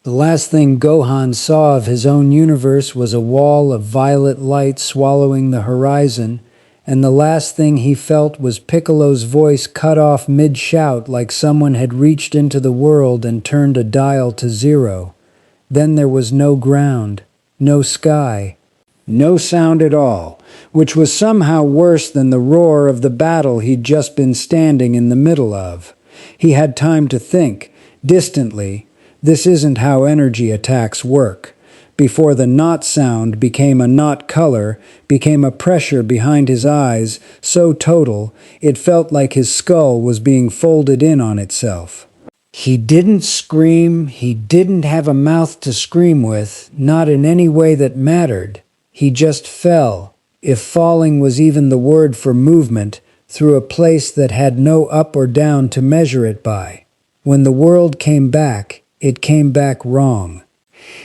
The last thing Gohan saw of his own universe was a wall of violet light swallowing the horizon, and the last thing he felt was Piccolo's voice cut off mid-shout like someone had reached into the world and turned a dial to 0. Then there was no ground, no sky, no sound at all, which was somehow worse than the roar of the battle he'd just been standing in the middle of. He had time to think, distantly, this isn't how energy attacks work. Before the not sound became a not color, became a pressure behind his eyes, so total, it felt like his skull was being folded in on itself. He didn't scream, he didn't have a mouth to scream with, not in any way that mattered. He just fell, if falling was even the word for movement, through a place that had no up or down to measure it by. When the world came back, it came back wrong.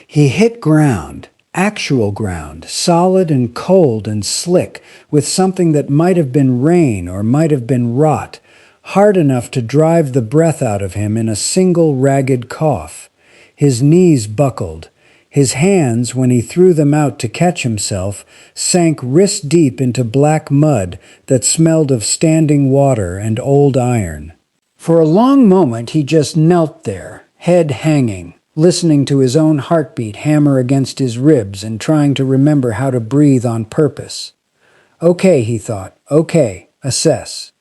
He hit ground, actual ground, solid and cold and slick, with something that might have been rain or might have been rot, hard enough to drive the breath out of him in a single ragged cough. His knees buckled. His hands, when he threw them out to catch himself, sank wrist-deep into black mud that smelled of standing water and old iron. For a long moment he just knelt there, head hanging, listening to his own heartbeat hammer against his ribs and trying to remember how to breathe on purpose. Okay, he thought, okay, assess.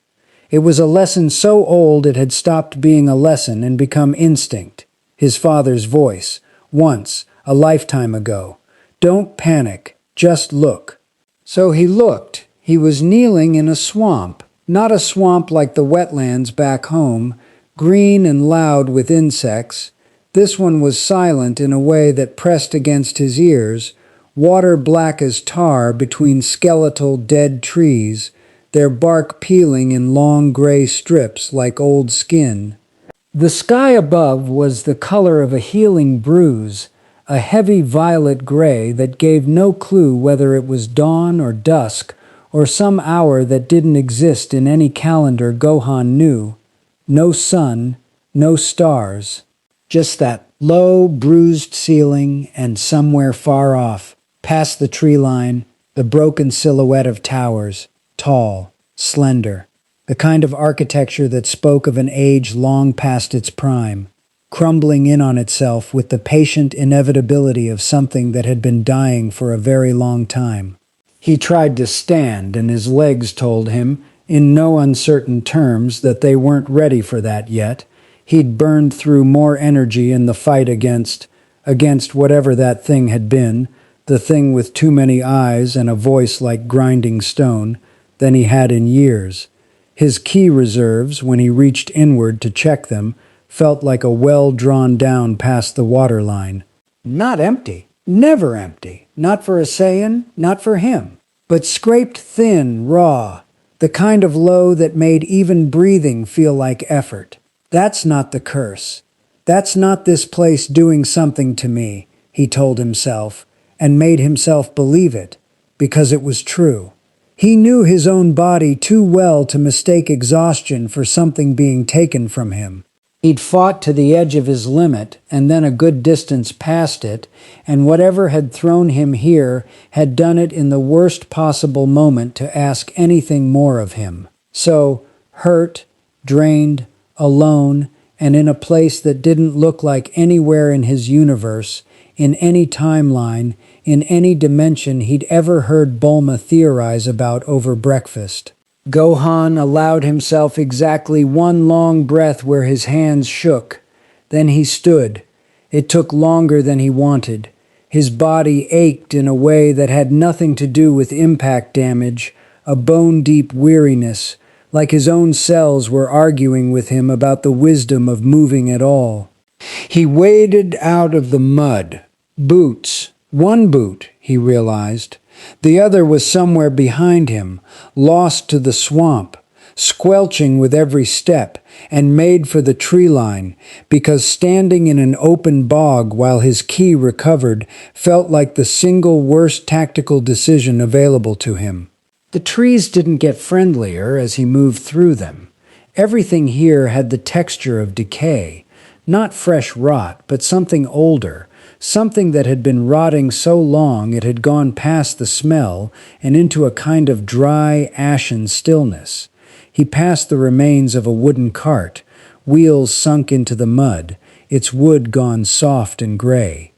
It was a lesson so old it had stopped being a lesson and become instinct. His father's voice, once, a lifetime ago. Don't panic, just look. So he looked. He was kneeling in a swamp, not a swamp like the wetlands back home, green and loud with insects. This one was silent in a way that pressed against his ears, water black as tar between skeletal dead trees, their bark peeling in long gray strips like old skin. The sky above was the color of a healing bruise, a heavy violet gray that gave no clue whether it was dawn or dusk, or some hour that didn't exist in any calendar Gohan knew. No sun, no stars, just that low, bruised ceiling, and somewhere far off, past the tree line, the broken silhouette of towers, tall, slender, the kind of architecture that spoke of an age long past its prime, crumbling in on itself with the patient inevitability of something that had been dying for a very long time. He tried to stand, and his legs told him, in no uncertain terms, that they weren't ready for that yet. He'd burned through more energy in the fight against whatever that thing had been, the thing with too many eyes and a voice like grinding stone, than he had in years. His ki reserves, when he reached inward to check them, felt like a well drawn down past the waterline. Not empty, never empty, not for a Saiyan, not for him, but scraped thin, raw, the kind of low that made even breathing feel like effort. That's not the curse. That's not this place doing something to me, he told himself, and made himself believe it, because it was true. He knew his own body too well to mistake exhaustion for something being taken from him. He'd fought to the edge of his limit, and then a good distance past it, and whatever had thrown him here had done it in the worst possible moment to ask anything more of him. So, hurt, drained, alone, and in a place that didn't look like anywhere in his universe, in any timeline, in any dimension he'd ever heard Bulma theorize about over breakfast. Gohan allowed himself exactly one long breath where his hands shook. Then he stood. It took longer than he wanted. His body ached in a way that had nothing to do with impact damage, a bone-deep weariness, like his own cells were arguing with him about the wisdom of moving at all. He waded out of the mud. Boots. One boot, he realized. The other was somewhere behind him, lost to the swamp, squelching with every step, and made for the tree line, because standing in an open bog while his ki recovered felt like the single worst tactical decision available to him. The trees didn't get friendlier as he moved through them. Everything here had the texture of decay. Not fresh rot, but something older, something that had been rotting so long it had gone past the smell and into a kind of dry, ashen stillness. He passed the remains of a wooden cart, wheels sunk into the mud, its wood gone soft and gray.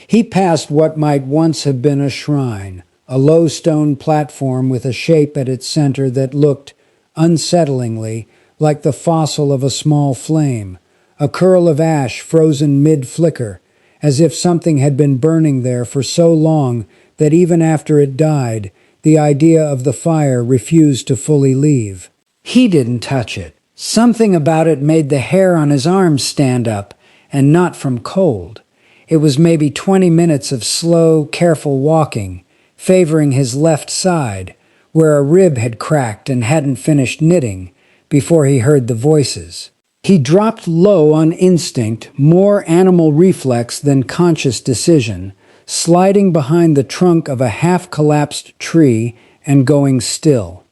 He passed what might once have been a shrine, a low stone platform with a shape at its center that looked, unsettlingly, like the fossil of a small flame, a curl of ash frozen mid-flicker, as if something had been burning there for so long that even after it died, the idea of the fire refused to fully leave. He didn't touch it. Something about it made the hair on his arms stand up, and not from cold. It was maybe 20 minutes of slow, careful walking, favoring his left side, where a rib had cracked and hadn't finished knitting, before he heard the voices. He dropped low on instinct, more animal reflex than conscious decision, sliding behind the trunk of a half-collapsed tree and going still.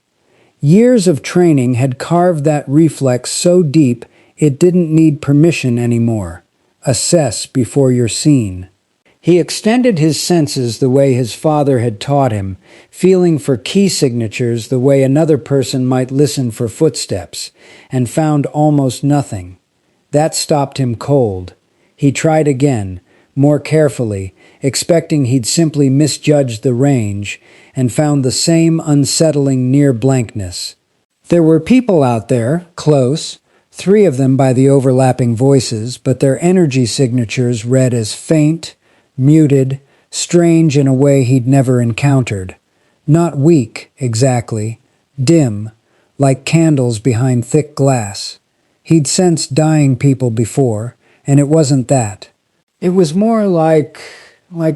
Years of training had carved that reflex so deep it didn't need permission anymore. Assess before you're seen. He extended his senses the way his father had taught him, feeling for key signatures the way another person might listen for footsteps, and found almost nothing. That stopped him cold. He tried again, more carefully, expecting he'd simply misjudged the range, and found the same unsettling near blankness. There were people out there, close, 3 of them by the overlapping voices, but their energy signatures read as faint, muted, strange in a way he'd never encountered. Not weak, exactly. Dim, like candles behind thick glass. He'd sensed dying people before, and it wasn't that. It was more like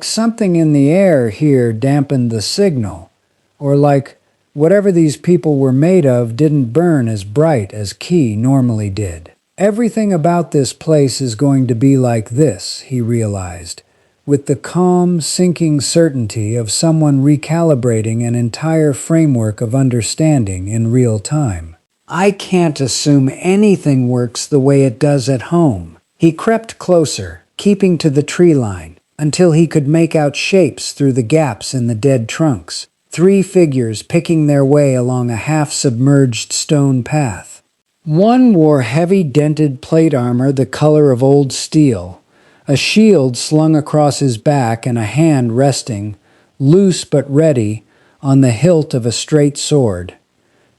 something in the air here dampened the signal, or like whatever these people were made of didn't burn as bright as Ki normally did. Everything about this place is going to be like this, he realized, with the calm, sinking certainty of someone recalibrating an entire framework of understanding in real time. I can't assume anything works the way it does at home. He crept closer, keeping to the tree line, until he could make out shapes through the gaps in the dead trunks. 3 figures picking their way along a half-submerged stone path. One wore heavy dented plate armor the color of old steel, a shield slung across his back and a hand resting, loose but ready, on the hilt of a straight sword.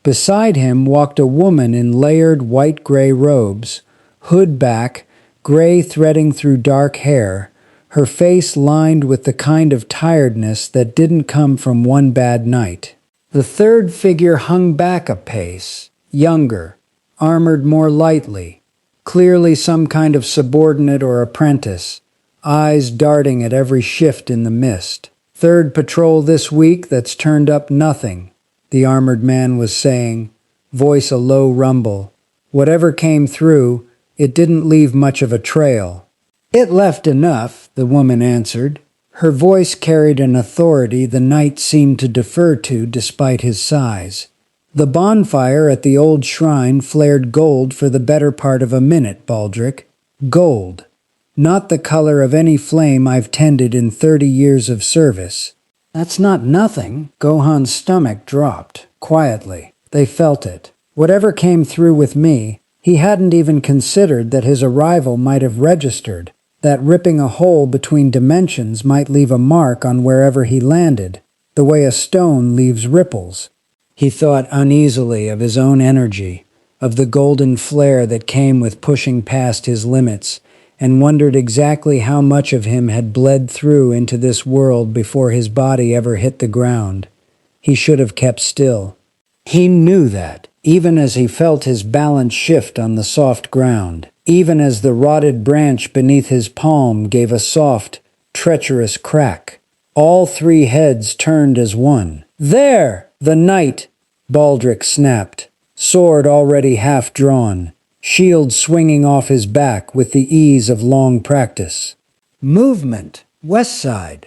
Beside him walked a woman in layered white-gray robes, hood back, gray threading through dark hair, her face lined with the kind of tiredness that didn't come from one bad night. The third figure hung back a pace, younger, armored more lightly, clearly some kind of subordinate or apprentice, eyes darting at every shift in the mist. "Third patrol this week that's turned up nothing," the armored man was saying, voice a low rumble. Whatever came through, it didn't leave much of a trail. "It left enough," the woman answered. Her voice carried an authority the knight seemed to defer to despite his size. "The bonfire at the old shrine flared gold for the better part of a minute, Baldric. Gold. Not the color of any flame I've tended in 30 years of service." "That's not nothing." Gohan's stomach dropped, quietly. They felt it. Whatever came through with me, he hadn't even considered that his arrival might have registered, that ripping a hole between dimensions might leave a mark on wherever he landed, the way a stone leaves ripples. He thought uneasily of his own energy, of the golden flare that came with pushing past his limits, and wondered exactly how much of him had bled through into this world before his body ever hit the ground. He should have kept still. He knew that, even as he felt his balance shift on the soft ground, even as the rotted branch beneath his palm gave a soft, treacherous crack. All 3 heads turned as one. "There! The knight!" Baldric snapped, sword already half drawn, shield swinging off his back with the ease of long practice. Movement! West side!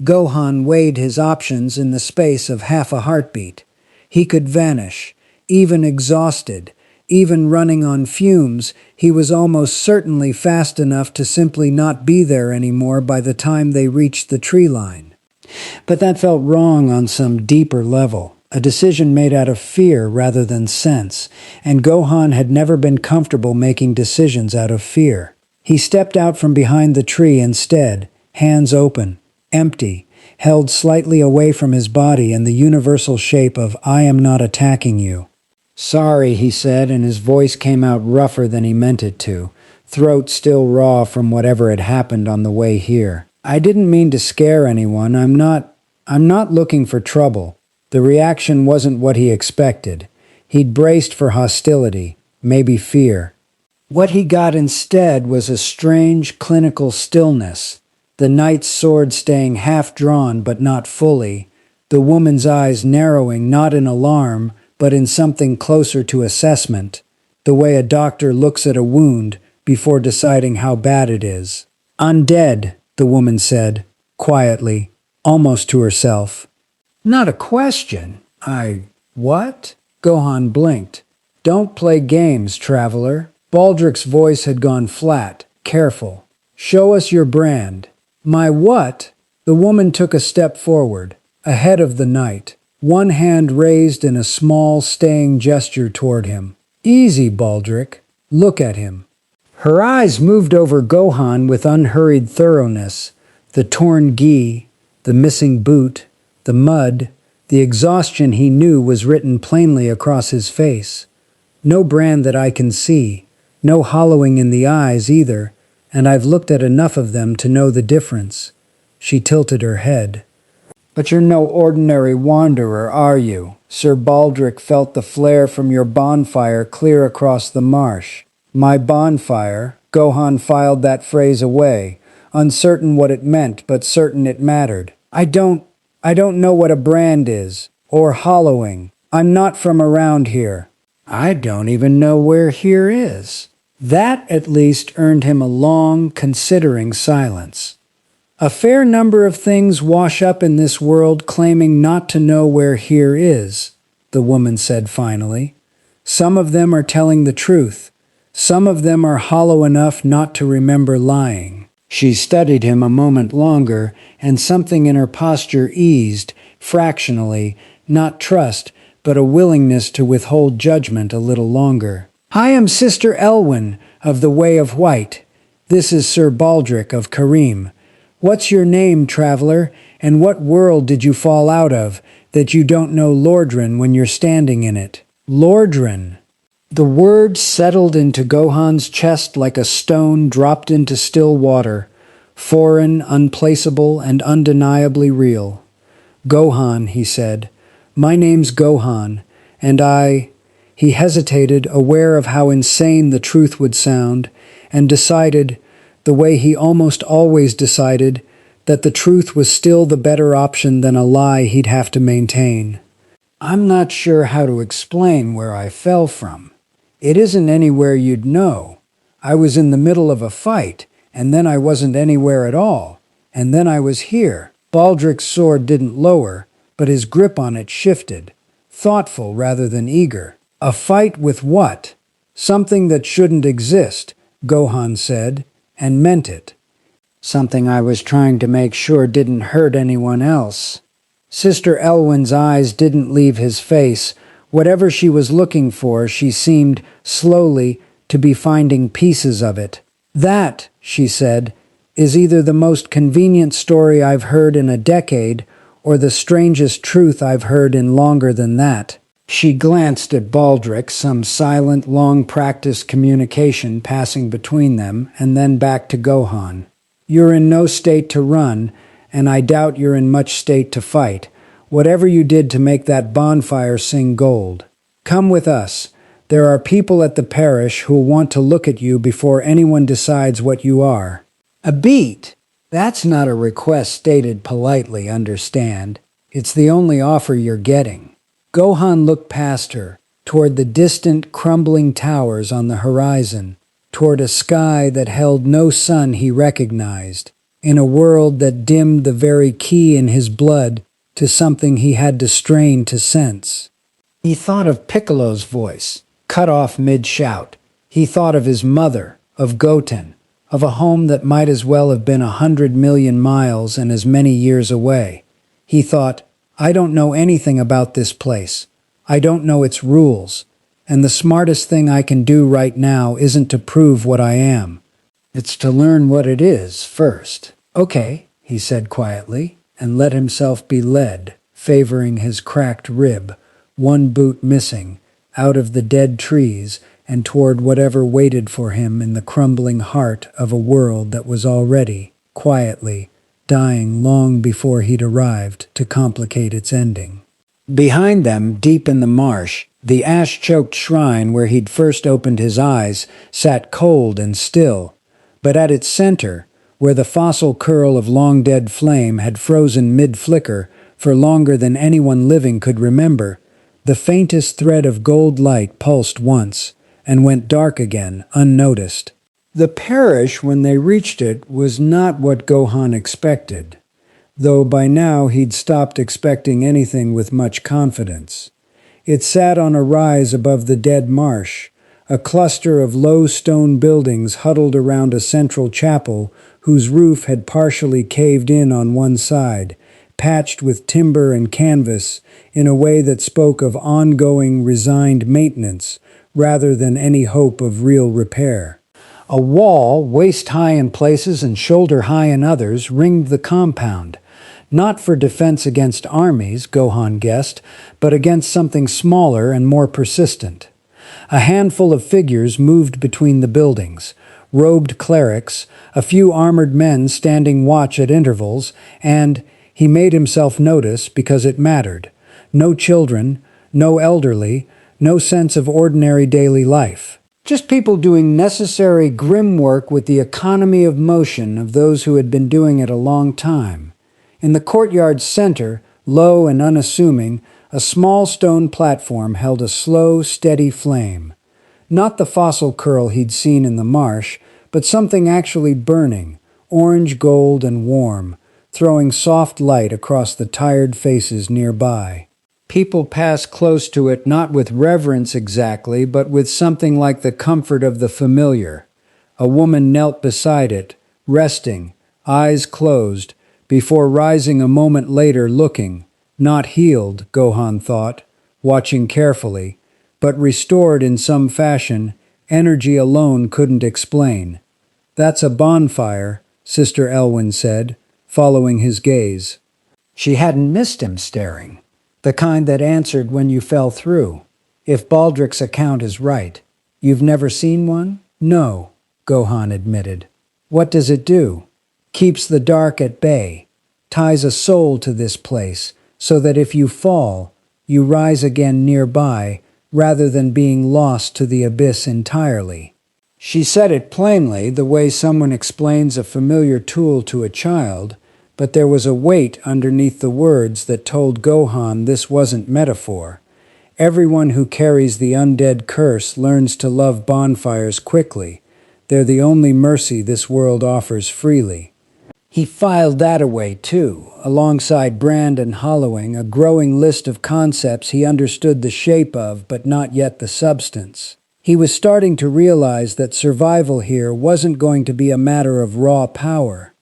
Gohan weighed his options in the space of half a heartbeat. He could vanish, even exhausted, Even running on fumes, he was almost certainly fast enough to simply not be there anymore by the time they reached the tree line. But that felt wrong on some deeper level, a decision made out of fear rather than sense, and Gohan had never been comfortable making decisions out of fear. He stepped out from behind the tree instead, hands open, empty, held slightly away from his body in the universal shape of "I am not attacking you." "Sorry," he said, and his voice came out rougher than he meant it to, throat still raw from whatever had happened on the way here. "I didn't mean to scare anyone. I'm not looking for trouble." The reaction wasn't what he expected. He'd braced for hostility, maybe fear. What he got instead was a strange, clinical stillness, the knight's sword staying half-drawn but not fully, the woman's eyes narrowing not in alarm but in something closer to assessment, the way a doctor looks at a wound before deciding how bad it is. "Undead," the woman said, quietly, almost to herself. "Not a question. What?" Gohan blinked. "Don't play games, traveler." Baldric's voice had gone flat, careful. "Show us your brand." "My what?" The woman took a step forward, ahead of the knight, one hand raised in a small, staying gesture toward him. "Easy, Baldric. Look at him." Her eyes moved over Gohan with unhurried thoroughness, the torn gi, the missing boot, the mud, the exhaustion he knew was written plainly across his face. "No brand that I can see, no hollowing in the eyes either, and I've looked at enough of them to know the difference." She tilted her head. "But you're no ordinary wanderer, are you?" Sir Baldric felt the flare from your bonfire clear across the marsh. "My bonfire?" Gohan filed that phrase away, uncertain what it meant, but certain it mattered. I don't know what a brand is, or hollowing. I'm not from around here." "I don't even know where here is." That, at least, earned him a long, considering silence. "A fair number of things wash up in this world claiming not to know where here is," the woman said finally. "Some of them are telling the truth. Some of them are hollow enough not to remember lying." She studied him a moment longer, and something in her posture eased, fractionally, not trust, but a willingness to withhold judgment a little longer. "I am Sister Elwyn of the Way of White. This is Sir Baldric of Kareem. What's your name, traveler, and what world did you fall out of that you don't know Lordran when you're standing in it?" "Lordran." The word settled into Gohan's chest like a stone dropped into still water, foreign, unplaceable, and undeniably real. "Gohan," he said. "My name's Gohan, and He hesitated, aware of how insane the truth would sound, and decided, the way he almost always decided, that the truth was still the better option than a lie he'd have to maintain. "I'm not sure how to explain where I fell from. It isn't anywhere you'd know. I was in the middle of a fight, and then I wasn't anywhere at all, and then I was here." Baldric's sword didn't lower, but his grip on it shifted, thoughtful rather than eager. "A fight with what?" "Something that shouldn't exist," Gohan said, and meant it. "Something I was trying to make sure didn't hurt anyone else." Sister Elwyn's eyes didn't leave his face. Whatever she was looking for, she seemed, slowly, to be finding pieces of it. "That," she said, "is either the most convenient story I've heard in a decade, or the strangest truth I've heard in longer than that." She glanced at Baldric, some silent, long-practiced communication passing between them, and then back to Gohan. "You're in no state to run, and I doubt you're in much state to fight. Whatever you did to make that bonfire sing gold. Come with us. There are people at the parish who'll want to look at you before anyone decides what you are." "A beat? That's not a request stated politely, understand. It's the only offer you're getting." Gohan looked past her, toward the distant, crumbling towers on the horizon, toward a sky that held no sun he recognized, in a world that dimmed the very key in his blood to something he had to strain to sense. He thought of Piccolo's voice, cut off mid-shout. He thought of his mother, of Goten, of a home that might as well have been 100 million miles and as many years away. He thought, I don't know anything about this place. I don't know its rules. And the smartest thing I can do right now isn't to prove what I am. It's to learn what it is first. Okay, he said quietly, and let himself be led, favoring his cracked rib, one boot missing, out of the dead trees and toward whatever waited for him in the crumbling heart of a world that was already, quietly, dying long before he'd arrived to complicate its ending. Behind them, deep in the marsh, the ash-choked shrine where he'd first opened his eyes sat cold and still, but at its center, where the fossil curl of long-dead flame had frozen mid-flicker for longer than anyone living could remember, the faintest thread of gold light pulsed once, and went dark again, unnoticed. The parish, when they reached it, was not what Gohan expected, though by now he'd stopped expecting anything with much confidence. It sat on a rise above the dead marsh, a cluster of low stone buildings huddled around a central chapel whose roof had partially caved in on one side, patched with timber and canvas in a way that spoke of ongoing, resigned maintenance rather than any hope of real repair. A wall, waist-high in places and shoulder-high in others, ringed the compound, not for defense against armies, Gohan guessed, but against something smaller and more persistent. A handful of figures moved between the buildings, robed clerics, a few armored men standing watch at intervals, and, he made himself notice because it mattered, no children, no elderly, no sense of ordinary daily life. Just people doing necessary grim work with the economy of motion of those who had been doing it a long time. In the courtyard's center, low and unassuming, a small stone platform held a slow, steady flame. Not the fossil curl he'd seen in the marsh, but something actually burning, orange, gold, and warm, throwing soft light across the tired faces nearby. People passed close to it not with reverence exactly, but with something like the comfort of the familiar. A woman knelt beside it, resting, eyes closed, before rising a moment later looking, not healed, Gohan thought, watching carefully, but restored in some fashion energy alone couldn't explain. That's a bonfire, Sister Elwyn said, following his gaze. She hadn't missed him staring. The kind that answered when you fell through. If Baldric's account is right. You've never seen one? No, Gohan admitted. What does it do? Keeps the dark at bay. Ties a soul to this place, so that if you fall, you rise again nearby, rather than being lost to the abyss entirely. She said it plainly, the way someone explains a familiar tool to a child, but there was a weight underneath the words that told Gohan this wasn't metaphor. Everyone who carries the undead curse learns to love bonfires quickly. They're the only mercy this world offers freely. He filed that away too, alongside brand and hollowing, a growing list of concepts he understood the shape of but not yet the substance. He was starting to realize that survival here wasn't going to be a matter of raw power.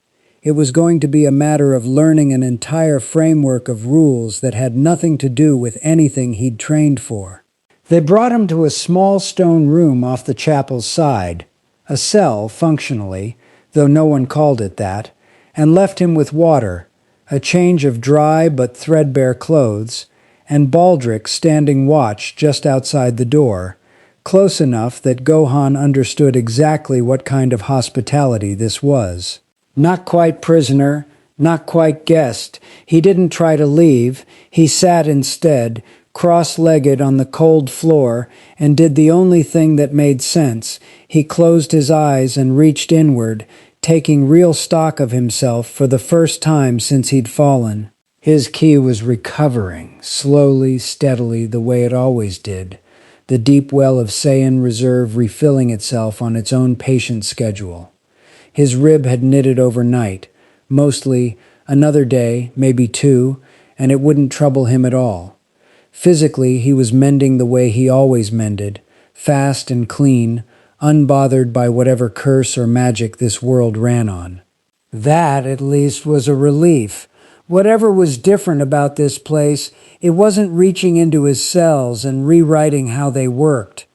It was going to be a matter of learning an entire framework of rules that had nothing to do with anything he'd trained for. They brought him to a small stone room off the chapel's side, a cell functionally, though no one called it that, and left him with water, a change of dry but threadbare clothes, and Baldric standing watch just outside the door, close enough that Gohan understood exactly what kind of hospitality this was. Not quite prisoner, not quite guest. He didn't try to leave. He sat instead, cross-legged on the cold floor, and did the only thing that made sense. He closed his eyes and reached inward, taking real stock of himself for the first time since he'd fallen. His ki was recovering, slowly, steadily, the way it always did, the deep well of Saiyan reserve refilling itself on its own patient schedule. His rib had knitted overnight, mostly another day, maybe two, and it wouldn't trouble him at all. Physically, he was mending the way he always mended, fast and clean, unbothered by whatever curse or magic this world ran on. That, at least, was a relief. Whatever was different about this place, it wasn't reaching into his cells and rewriting how they worked.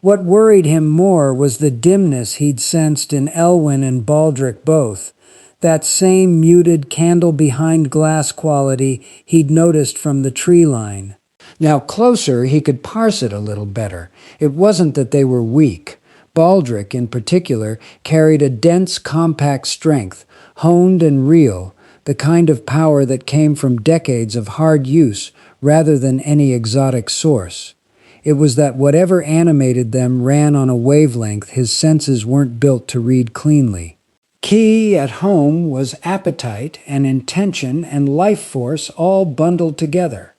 What worried him more was the dimness he'd sensed in Elwyn and Baldric both, that same muted candle-behind-glass quality he'd noticed from the tree line. Now closer, he could parse it a little better. It wasn't that they were weak. Baldric, in particular, carried a dense, compact strength, honed and real, the kind of power that came from decades of hard use rather than any exotic source. It was that whatever animated them ran on a wavelength his senses weren't built to read cleanly. Key at home was appetite and intention and life force all bundled together,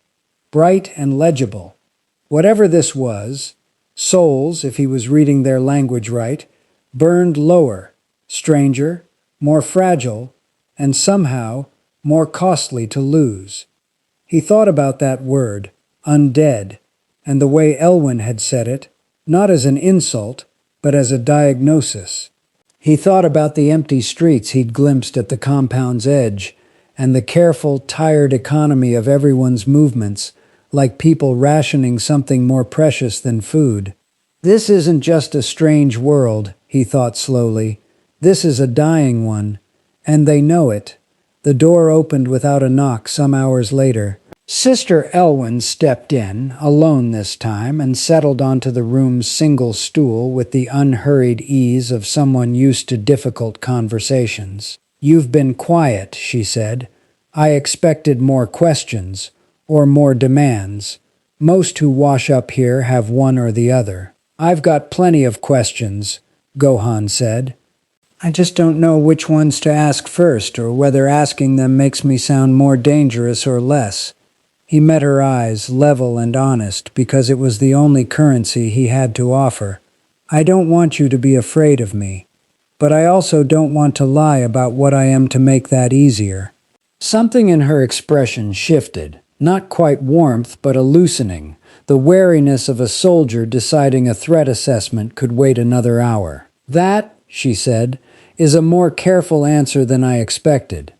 bright and legible. Whatever this was, souls, if he was reading their language right, burned lower, stranger, more fragile, and somehow more costly to lose. He thought about that word, undead, and the way Elwyn had said it, not as an insult, but as a diagnosis. He thought about the empty streets he'd glimpsed at the compound's edge, and the careful, tired economy of everyone's movements, like people rationing something more precious than food. This isn't just a strange world, he thought slowly. This is a dying one, and they know it. The door opened without a knock some hours later. Sister Elwyn stepped in, alone this time, and settled onto the room's single stool with the unhurried ease of someone used to difficult conversations. "You've been quiet," she said. "I expected more questions, or more demands. Most who wash up here have one or the other." "I've got plenty of questions," Gohan said. "I just don't know which ones to ask first, or whether asking them makes me sound more dangerous or less." He met her eyes, level and honest, because it was the only currency he had to offer. "I don't want you to be afraid of me, but I also don't want to lie about what I am to make that easier." Something in her expression shifted, not quite warmth, but a loosening, the wariness of a soldier deciding a threat assessment could wait another hour. "That," she said, "is a more careful answer than I expected."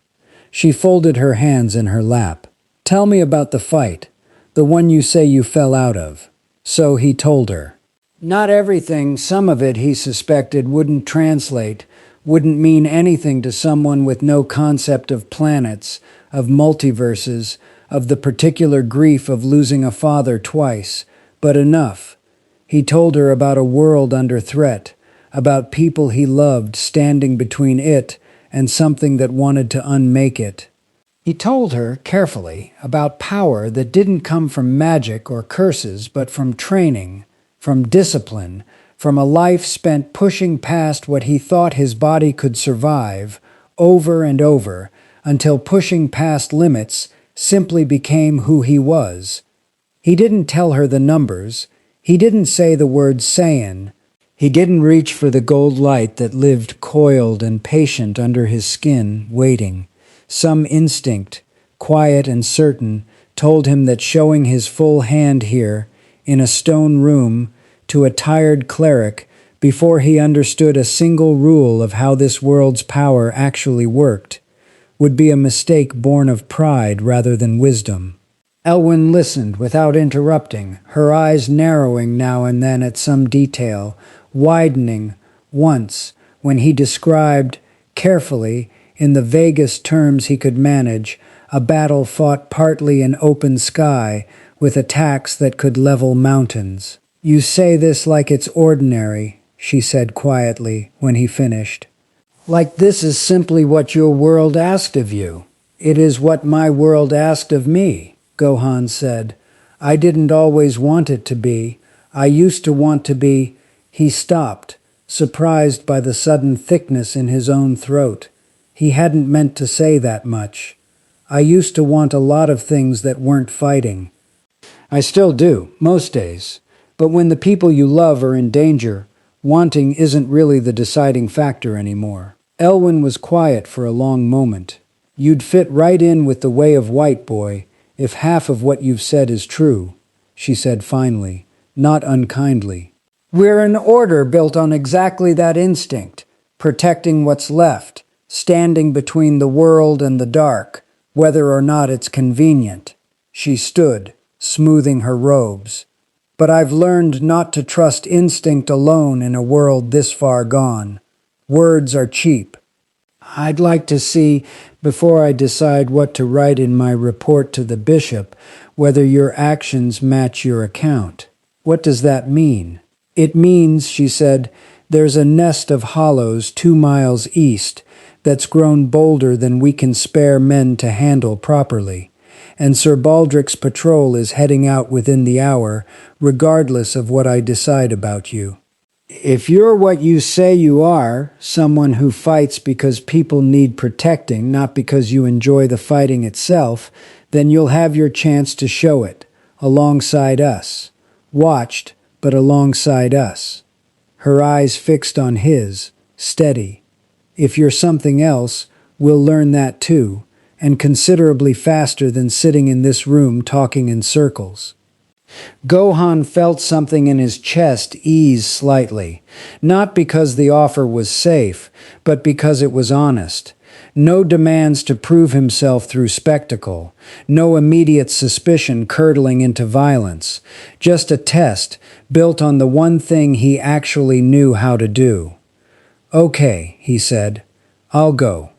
She folded her hands in her lap. "Tell me about the fight, the one you say you fell out of." So he told her. Not everything, some of it he suspected wouldn't translate, wouldn't mean anything to someone with no concept of planets, of multiverses, of the particular grief of losing a father twice, but enough. He told her about a world under threat, about people he loved standing between it and something that wanted to unmake it. He told her, carefully, about power that didn't come from magic or curses, but from training, from discipline, from a life spent pushing past what he thought his body could survive, over and over, until pushing past limits simply became who he was. He didn't tell her the numbers. He didn't say the word Saiyan. He didn't reach for the gold light that lived coiled and patient under his skin, waiting. Some instinct, quiet and certain, told him that showing his full hand here, in a stone room, to a tired cleric, before he understood a single rule of how this world's power actually worked, would be a mistake born of pride rather than wisdom. Elwyn listened without interrupting, her eyes narrowing now and then at some detail, widening once when he described, carefully, in the vaguest terms he could manage, a battle fought partly in open sky, with attacks that could level mountains. "You say this like it's ordinary," she said quietly when he finished. "Like this is simply what your world asked of you." "It is what my world asked of me," Gohan said. "I didn't always want it to be. I used to want to be—" He stopped, surprised by the sudden thickness in his own throat. He hadn't meant to say that much. "I used to want a lot of things that weren't fighting. I still do, most days. But when the people you love are in danger, wanting isn't really the deciding factor anymore." Elwyn was quiet for a long moment. "You'd fit right in with the way of White Boy, if half of what you've said is true," she said finally, not unkindly. We're an order built on exactly that instinct, protecting what's left, standing between the world and the dark, whether or not it's convenient. She stood, smoothing her robes. But I've learned not to trust instinct alone in a world this far gone. Words are cheap. I'd like to see, before I decide what to write in my report to the bishop, whether your actions match your account. What does that mean? It means, she said, there's a nest of hollows 2 miles east that's grown bolder than we can spare men to handle properly, and Sir Baldric's patrol is heading out within the hour, regardless of what I decide about you. If you're what you say you are, someone who fights because people need protecting, not because you enjoy the fighting itself, then you'll have your chance to show it, alongside us. Watched, but alongside us. Her eyes fixed on his, steady. If you're something else, we'll learn that too, and considerably faster than sitting in this room talking in circles. Gohan felt something in his chest ease slightly, not because the offer was safe, but because it was honest. No demands to prove himself through spectacle, no immediate suspicion curdling into violence, just a test built on the one thing he actually knew how to do. Okay, he said, I'll go.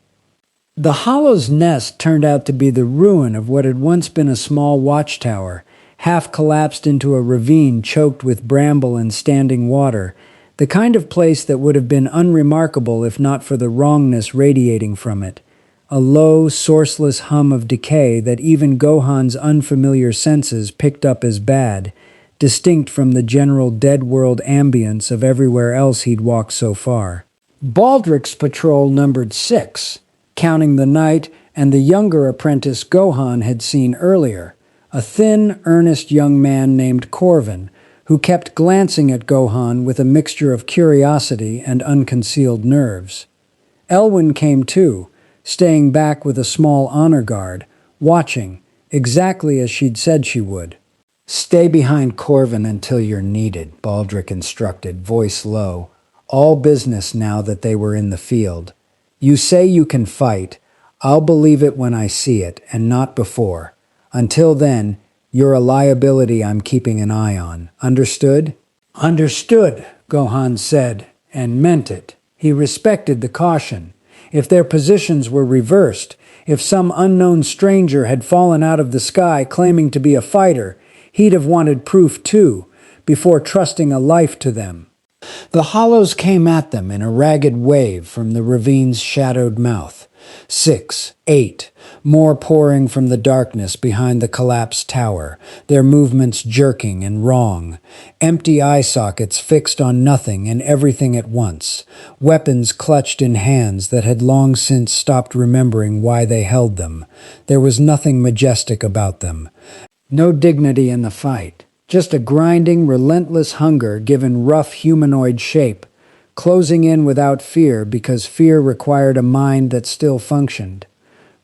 The hollow's nest turned out to be the ruin of what had once been a small watchtower, half collapsed into a ravine choked with bramble and standing water, the kind of place that would have been unremarkable if not for the wrongness radiating from it, a low, sourceless hum of decay that even Gohan's unfamiliar senses picked up as bad, distinct from the general dead world ambience of everywhere else he'd walked so far. Baldric's patrol numbered 6, counting the knight and the younger apprentice Gohan had seen earlier, a thin, earnest young man named Corvin, who kept glancing at Gohan with a mixture of curiosity and unconcealed nerves. Elwyn came too, staying back with a small honor guard, watching, exactly as she'd said she would. Stay behind Corvin until you're needed, Baldric instructed, voice low, all business now that they were in the field. You say you can fight. I'll believe it when I see it, and not before. Until then, you're a liability I'm keeping an eye on. Understood? Understood, Gohan said, and meant it. He respected the caution. If their positions were reversed, if some unknown stranger had fallen out of the sky claiming to be a fighter, he'd have wanted proof too, before trusting a life to them. The hollows came at them in a ragged wave from the ravine's shadowed mouth. 6, 8, more pouring from the darkness behind the collapsed tower, their movements jerking and wrong, empty eye sockets fixed on nothing and everything at once, weapons clutched in hands that had long since stopped remembering why they held them. There was nothing majestic about them. No dignity in the fight, just a grinding, relentless hunger given rough humanoid shape, closing in without fear because fear required a mind that still functioned.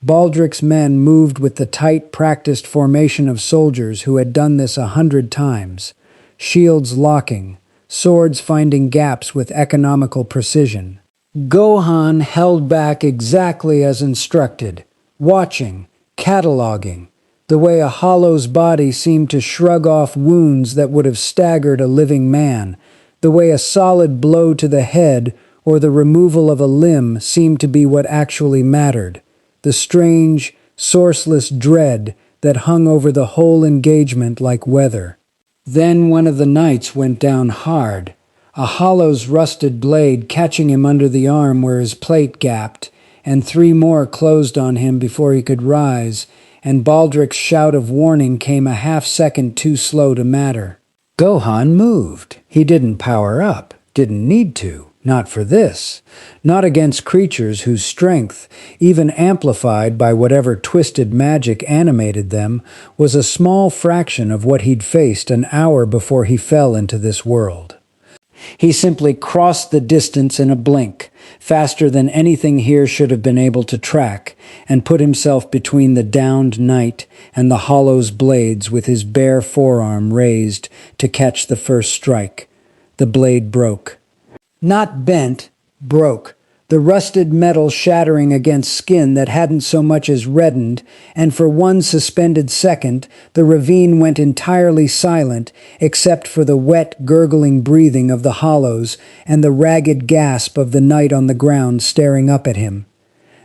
Baldric's men moved with the tight, practiced formation of soldiers who had done this 100 times, shields locking, swords finding gaps with economical precision. Gohan held back exactly as instructed, watching, cataloging, the way a hollow's body seemed to shrug off wounds that would have staggered a living man, the way a solid blow to the head or the removal of a limb seemed to be what actually mattered, the strange, sourceless dread that hung over the whole engagement like weather. Then one of the knights went down hard, a hollow's rusted blade catching him under the arm where his plate gapped, and 3 more closed on him before he could rise, and Baldric's shout of warning came a half-second too slow to matter. Gohan moved. He didn't power up, didn't need to, not for this, not against creatures whose strength, even amplified by whatever twisted magic animated them, was a small fraction of what he'd faced an hour before he fell into this world. He simply crossed the distance in a blink, faster than anything here should have been able to track, and put himself between the downed knight and the hollow's blades with his bare forearm raised to catch the first strike. The blade broke. Not bent, broke. The rusted metal shattering against skin that hadn't so much as reddened, and for one suspended second, the ravine went entirely silent, except for the wet, gurgling breathing of the hollows and the ragged gasp of the knight on the ground staring up at him.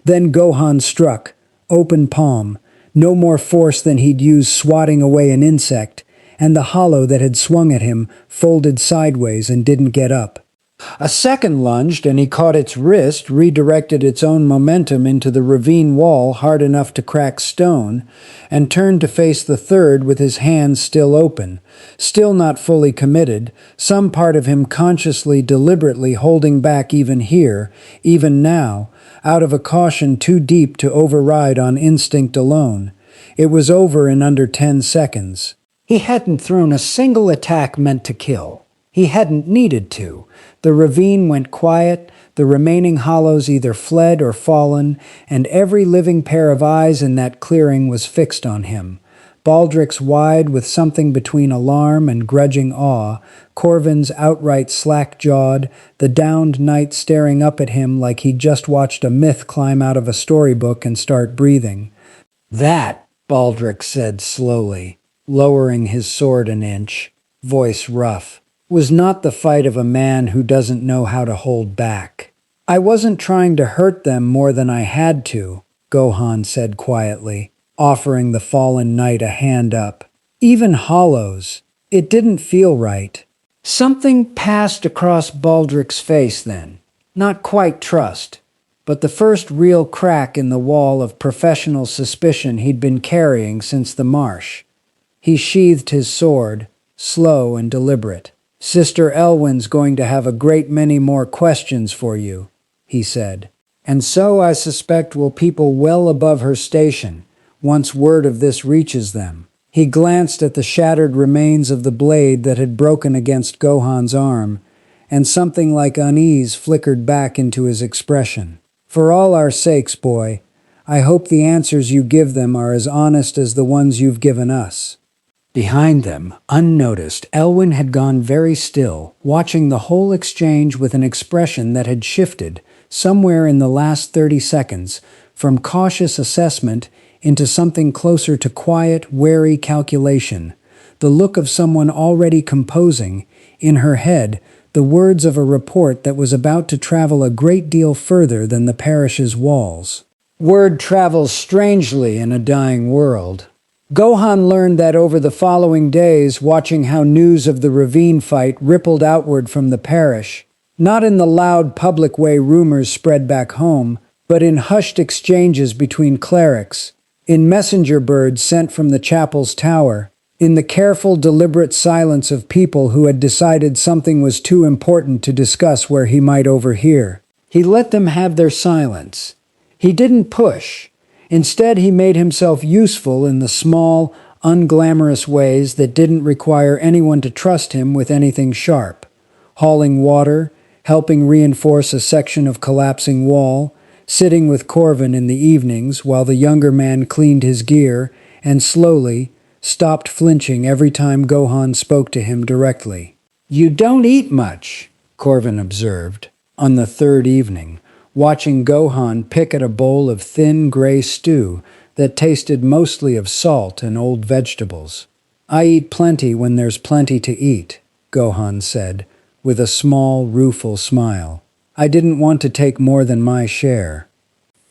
Then Gohan struck, open palm, no more force than he'd used swatting away an insect, and the hollow that had swung at him folded sideways and didn't get up. A second lunged, and he caught its wrist, redirected its own momentum into the ravine wall hard enough to crack stone, and turned to face the third with his hands still open, still not fully committed, some part of him consciously, deliberately holding back even here, even now, out of a caution too deep to override on instinct alone. It was over in under 10 seconds. He hadn't thrown a single attack meant to kill. He hadn't needed to. The ravine went quiet, the remaining hollows either fled or fallen, and every living pair of eyes in that clearing was fixed on him. Baldrick's wide with something between alarm and grudging awe, Corvin's outright slack-jawed, the downed knight staring up at him like he'd just watched a myth climb out of a storybook and start breathing. "That," Baldrick said slowly, lowering his sword an inch, voice rough, "was not the fight of a man who doesn't know how to hold back. I wasn't trying to hurt them more than I had to," Gohan said quietly, offering the fallen knight a hand up. "Even hollows. It didn't feel right." Something passed across Baldrick's face then. Not quite trust, but the first real crack in the wall of professional suspicion he'd been carrying since the marsh. He sheathed his sword, slow and deliberate. "Sister Elwyn's going to have a great many more questions for you," he said. "And so I suspect will people well above her station, once word of this reaches them." He glanced at the shattered remains of the blade that had broken against Gohan's arm, and something like unease flickered back into his expression. "For all our sakes, boy, I hope the answers you give them are as honest as the ones you've given us." Behind them, unnoticed, Elwyn had gone very still, watching the whole exchange with an expression that had shifted, somewhere in the last 30 seconds, from cautious assessment into something closer to quiet, wary calculation, the look of someone already composing, in her head, the words of a report that was about to travel a great deal further than the parish's walls. Word travels strangely in a dying world. Gohan learned that over the following days, watching how news of the ravine fight rippled outward from the parish, not in the loud public way rumors spread back home, but in hushed exchanges between clerics, in messenger birds sent from the chapel's tower, in the careful, deliberate silence of people who had decided something was too important to discuss where he might overhear. He let them have their silence. He didn't push. Instead, he made himself useful in the small, unglamorous ways that didn't require anyone to trust him with anything sharp. Hauling water, helping reinforce a section of collapsing wall, sitting with Corvin in the evenings while the younger man cleaned his gear, and slowly stopped flinching every time Gohan spoke to him directly. "You don't eat much," Corvin observed, on the third evening, watching Gohan pick at a bowl of thin gray stew that tasted mostly of salt and old vegetables. "I eat plenty when there's plenty to eat," Gohan said, with a small, rueful smile. "I didn't want to take more than my share."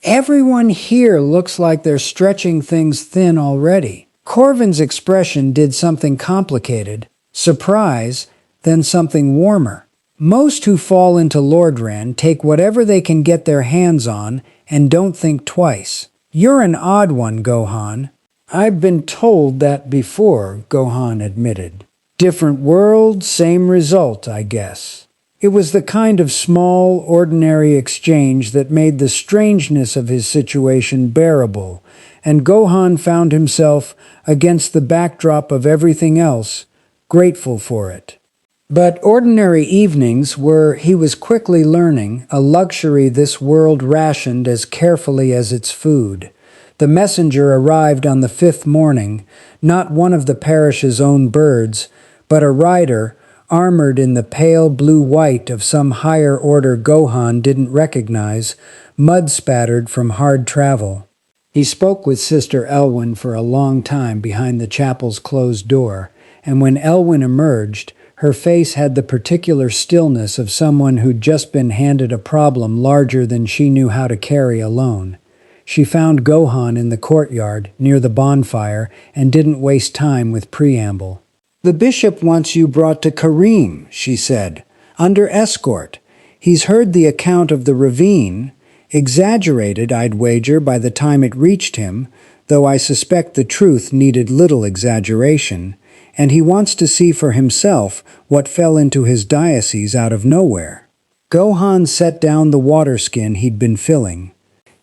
"Everyone here looks like they're stretching things thin already." Corvin's expression did something complicated, surprise, then something warmer. "Most who fall into Lordran take whatever they can get their hands on and don't think twice. You're an odd one, Gohan." "I've been told that before," Gohan admitted. "Different world, same result, I guess." It was the kind of small, ordinary exchange that made the strangeness of his situation bearable, and Gohan found himself, against the backdrop of everything else, grateful for it. But ordinary evenings were, he was quickly learning, a luxury this world rationed as carefully as its food. The messenger arrived on the 5th morning, not one of the parish's own birds, but a rider, armored in the pale blue-white of some higher-order Gohan didn't recognize, mud-spattered from hard travel. He spoke with Sister Elwyn for a long time behind the chapel's closed door, and when Elwyn emerged, her face had the particular stillness of someone who'd just been handed a problem larger than she knew how to carry alone. She found Gohan in the courtyard, near the bonfire, and didn't waste time with preamble. "The bishop wants you brought to Kareem," she said, "under escort. He's heard the account of the ravine, exaggerated, I'd wager, by the time it reached him, though I suspect the truth needed little exaggeration, and he wants to see for himself what fell into his diocese out of nowhere." Gohan set down the water skin he'd been filling.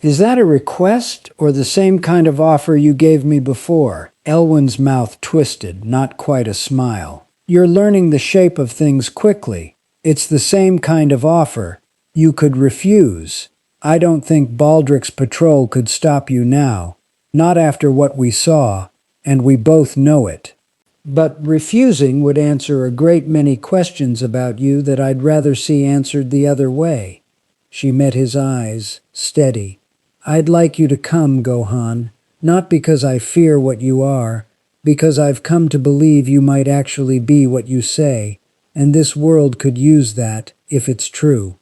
"Is that a request, or the same kind of offer you gave me before?" Elwyn's mouth twisted, not quite a smile. "You're learning the shape of things quickly. It's the same kind of offer. You could refuse. I don't think Baldrick's patrol could stop you now. Not after what we saw, and we both know it. But refusing would answer a great many questions about you that I'd rather see answered the other way." She met his eyes, steady. "I'd like you to come, Gohan, not because I fear what you are, because I've come to believe you might actually be what you say, and this world could use that, if it's true.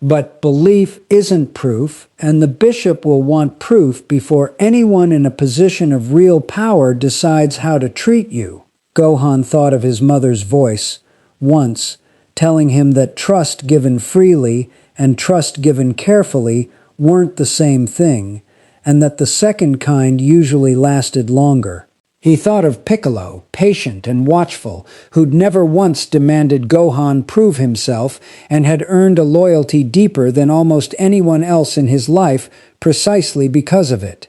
But belief isn't proof, and the bishop will want proof before anyone in a position of real power decides how to treat you." Gohan thought of his mother's voice, once, telling him that trust given freely and trust given carefully weren't the same thing, and that the second kind usually lasted longer. He thought of Piccolo, patient and watchful, who'd never once demanded Gohan prove himself and had earned a loyalty deeper than almost anyone else in his life precisely because of it.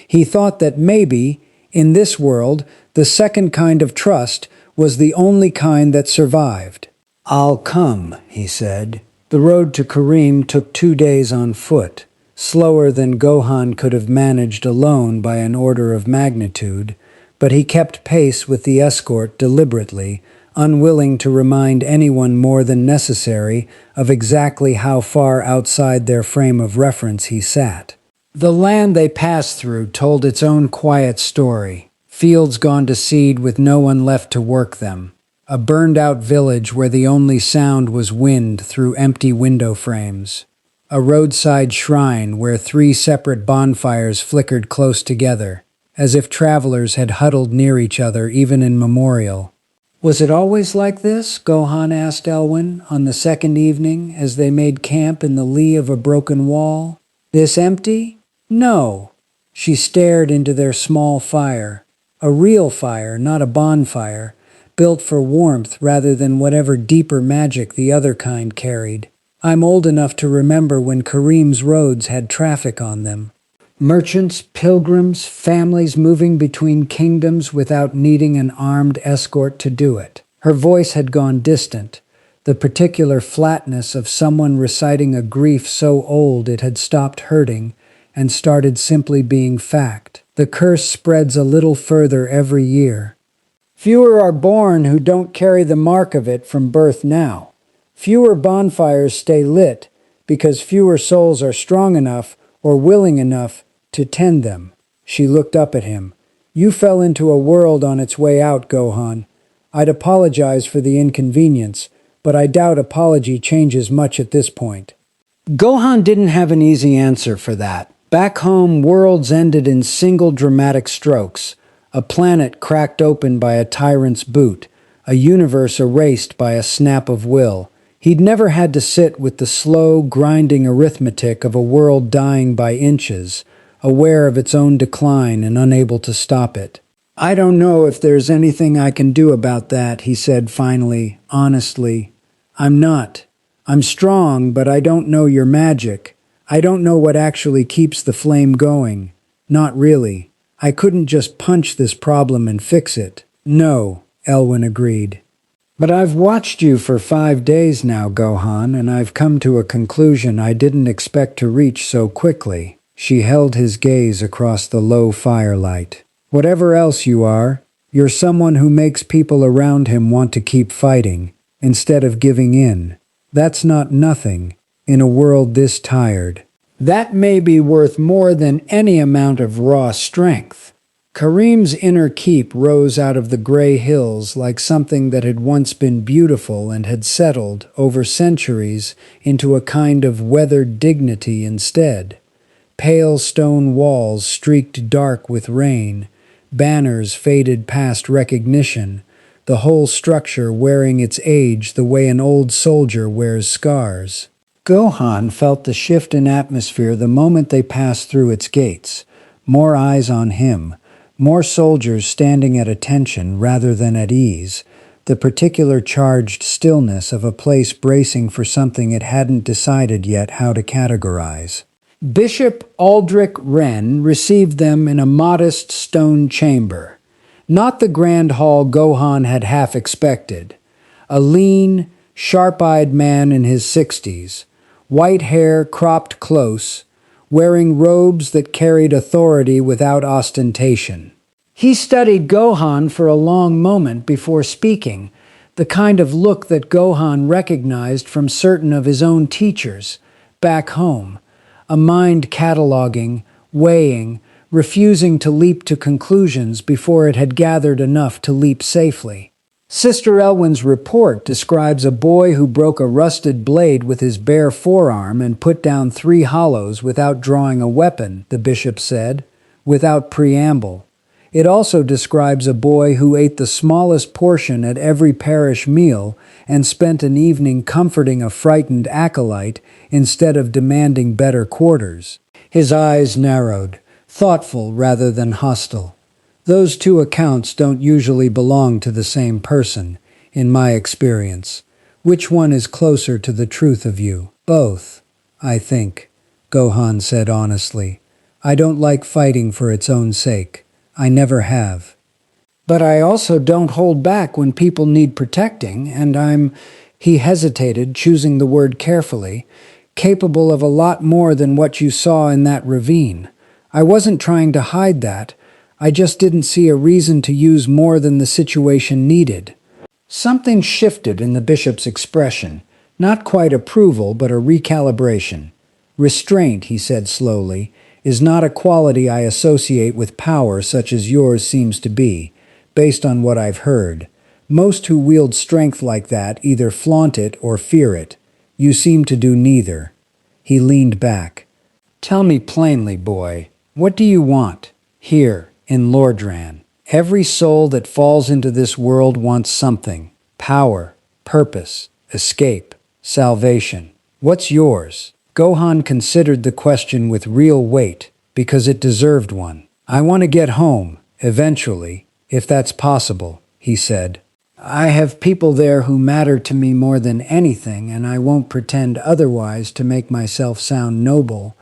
He thought that maybe, in this world, the second kind of trust was the only kind that survived. "I'll come," he said. The road to Kareem took 2 days on foot, slower than Gohan could have managed alone by an order of magnitude, but he kept pace with the escort deliberately, unwilling to remind anyone more than necessary of exactly how far outside their frame of reference he sat. The land they passed through told its own quiet story. Fields gone to seed with no one left to work them. A burned-out village where the only sound was wind through empty window frames. A roadside shrine where 3 separate bonfires flickered close together, as if travelers had huddled near each other even in memorial. "Was it always like this?" Gohan asked Elwyn on the second evening as they made camp in the lee of a broken wall. "This empty?" "No." She stared into their small fire. A real fire, not a bonfire, built for warmth rather than whatever deeper magic the other kind carried. "I'm old enough to remember when Kareem's roads had traffic on them. Merchants, pilgrims, families moving between kingdoms without needing an armed escort to do it." Her voice had gone distant, the particular flatness of someone reciting a grief so old it had stopped hurting and started simply being fact. "The curse spreads a little further every year. Fewer are born who don't carry the mark of it from birth now. Fewer bonfires stay lit because fewer souls are strong enough or willing enough to tend them." She looked up at him. "You fell into a world on its way out, Gohan. I'd apologize for the inconvenience, but I doubt apology changes much at this point." Gohan didn't have an easy answer for that. Back home, worlds ended in single dramatic strokes. A planet cracked open by a tyrant's boot. A universe erased by a snap of will. He'd never had to sit with the slow, grinding arithmetic of a world dying by inches, aware of its own decline and unable to stop it. "I don't know if there's anything I can do about that," he said finally, honestly. "I'm not. I'm strong, but I don't know your magic. I don't know what actually keeps the flame going. Not really. I couldn't just punch this problem and fix it." "No," Elwyn agreed. "But I've watched you for 5 days now, Gohan, and I've come to a conclusion I didn't expect to reach so quickly." She held his gaze across the low firelight. "Whatever else you are, you're someone who makes people around him want to keep fighting, instead of giving in. That's not nothing in a world this tired. That may be worth more than any amount of raw strength. Kareem's inner keep rose out of the gray hills like something that had once been beautiful and had settled, over centuries, into a kind of weathered dignity instead. Pale stone walls streaked dark with rain, banners faded past recognition, the whole structure wearing its age the way an old soldier wears scars. Gohan felt the shift in atmosphere the moment they passed through its gates. More eyes on him, more soldiers standing at attention rather than at ease, the particular charged stillness of a place bracing for something it hadn't decided yet how to categorize. Bishop Aldrich Wren received them in a modest stone chamber. Not the grand hall Gohan had half expected. A lean, sharp-eyed man in his 60s, white hair cropped close, wearing robes that carried authority without ostentation. He studied Gohan for a long moment before speaking, the kind of look that Gohan recognized from certain of his own teachers back home, a mind cataloging, weighing, refusing to leap to conclusions before it had gathered enough to leap safely. Sister Elwyn's report describes a boy who broke a rusted blade with his bare forearm and put down 3 hollows without drawing a weapon, the bishop said, without preamble. It also describes a boy who ate the smallest portion at every parish meal and spent an evening comforting a frightened acolyte instead of demanding better quarters. His eyes narrowed, thoughtful rather than hostile. Those 2 accounts don't usually belong to the same person, in my experience. Which one is closer to the truth of you? Both, I think, Gohan said honestly. I don't like fighting for its own sake. I never have. But I also don't hold back when people need protecting, and he hesitated, choosing the word carefully, capable of a lot more than what you saw in that ravine. I wasn't trying to hide that. I just didn't see a reason to use more than the situation needed. Something shifted in the bishop's expression, not quite approval, but a recalibration. Restraint, he said slowly, is not a quality I associate with power such as yours seems to be, based on what I've heard. Most who wield strength like that either flaunt it or fear it. You seem to do neither. He leaned back. Tell me plainly, boy, what do you want? Here, in Lordran. Every soul that falls into this world wants something. Power, purpose, escape, salvation. What's yours? Gohan considered the question with real weight, because it deserved one. I want to get home, eventually, if that's possible, he said. I have people there who matter to me more than anything, and I won't pretend otherwise to make myself sound noble.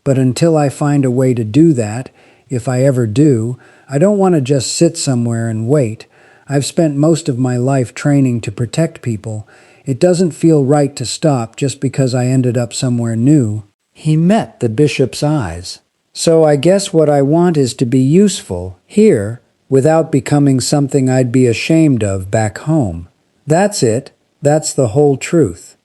But until I find a way to do that, if I ever do, I don't want to just sit somewhere and wait. I've spent most of my life training to protect people. It doesn't feel right to stop just because I ended up somewhere new. He met the bishop's eyes. So I guess what I want is to be useful here without becoming something I'd be ashamed of back home. That's it. That's the whole truth.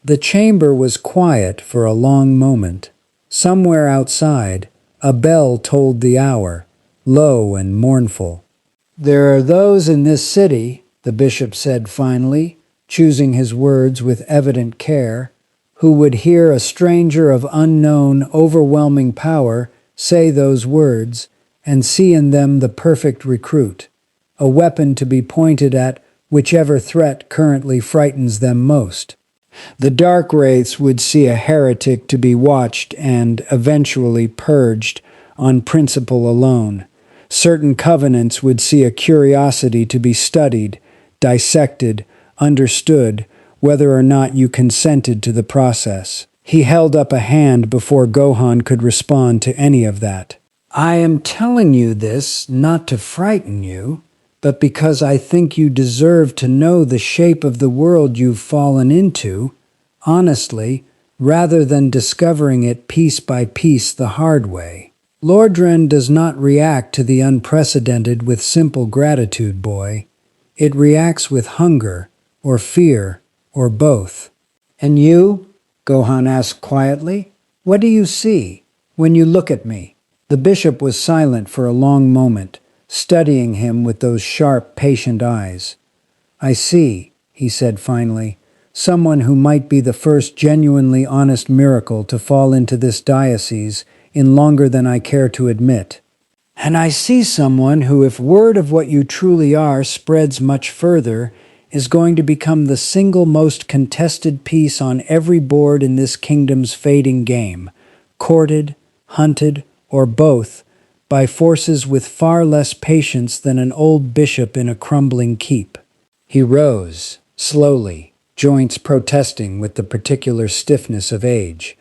The chamber was quiet for a long moment. Somewhere outside, a bell tolled the hour, low and mournful. There are those in this city, the bishop said finally, choosing his words with evident care, who would hear a stranger of unknown, overwhelming power say those words and see in them the perfect recruit, a weapon to be pointed at whichever threat currently frightens them most. The dark wraiths would see a heretic to be watched and eventually purged on principle alone. Certain covenants would see a curiosity to be studied, dissected, understood, whether or not you consented to the process. He held up a hand before Gohan could respond to any of that. I am telling you this not to frighten you, but because I think you deserve to know the shape of the world you've fallen into, honestly, rather than discovering it piece by piece the hard way. Lordran does not react to the unprecedented with simple gratitude, boy. It reacts with hunger, or fear, or both. "And you?" Gohan asked quietly. "What do you see when you look at me?" The bishop was silent for a long moment, studying him with those sharp, patient eyes. "I see," he said finally, "someone who might be the first genuinely honest miracle to fall into this diocese in longer than I care to admit. And I see someone who, if word of what you truly are spreads much further, is going to become the single most contested piece on every board in this kingdom's fading game, courted, hunted, or both, by forces with far less patience than an old bishop in a crumbling keep." He rose, slowly, joints protesting with the particular stiffness of age.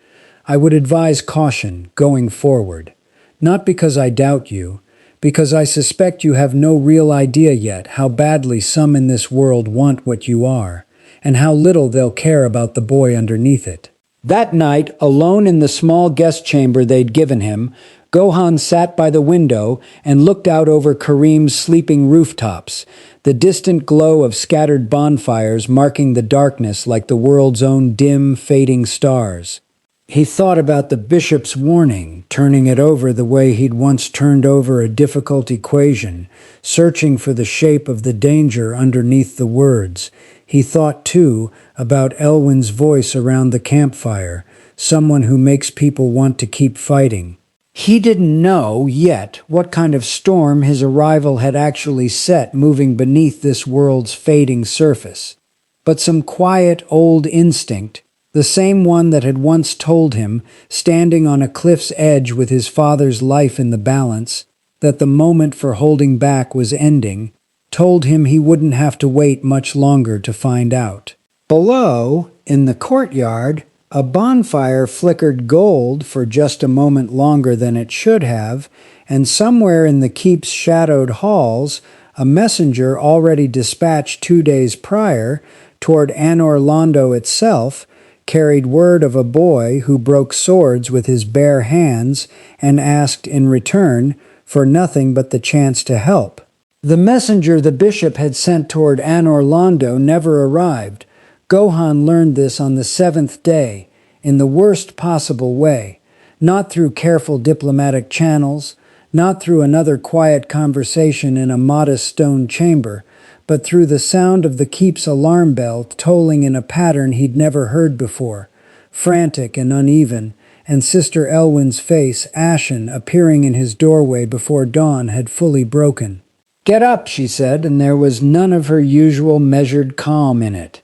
"I would advise caution going forward. Not because I doubt you, because I suspect you have no real idea yet how badly some in this world want what you are, and how little they'll care about the boy underneath it." That night, alone in the small guest chamber they'd given him, Gohan sat by the window and looked out over Kareem's sleeping rooftops, the distant glow of scattered bonfires marking the darkness like the world's own dim, fading stars. He thought about the bishop's warning, turning it over the way he'd once turned over a difficult equation, searching for the shape of the danger underneath the words. He thought, too, about Elwin's voice around the campfire, someone who makes people want to keep fighting. He didn't know yet what kind of storm his arrival had actually set moving beneath this world's fading surface. But some quiet old instinct, the same one that had once told him, standing on a cliff's edge with his father's life in the balance, that the moment for holding back was ending, told him he wouldn't have to wait much longer to find out. Below, in the courtyard, a bonfire flickered gold for just a moment longer than it should have, and somewhere in the keep's shadowed halls, a messenger already dispatched 2 days prior toward Anor Londo itself carried word of a boy who broke swords with his bare hands and asked in return for nothing but the chance to help. The messenger the bishop had sent toward Anor Londo never arrived. Gohan learned this on the 7th day, in the worst possible way, not through careful diplomatic channels, not through another quiet conversation in a modest stone chamber, but through the sound of the keep's alarm bell tolling in a pattern he'd never heard before, frantic and uneven, and Sister Elwin's face, ashen, appearing in his doorway before dawn had fully broken. "Get up," she said, and there was none of her usual measured calm in it.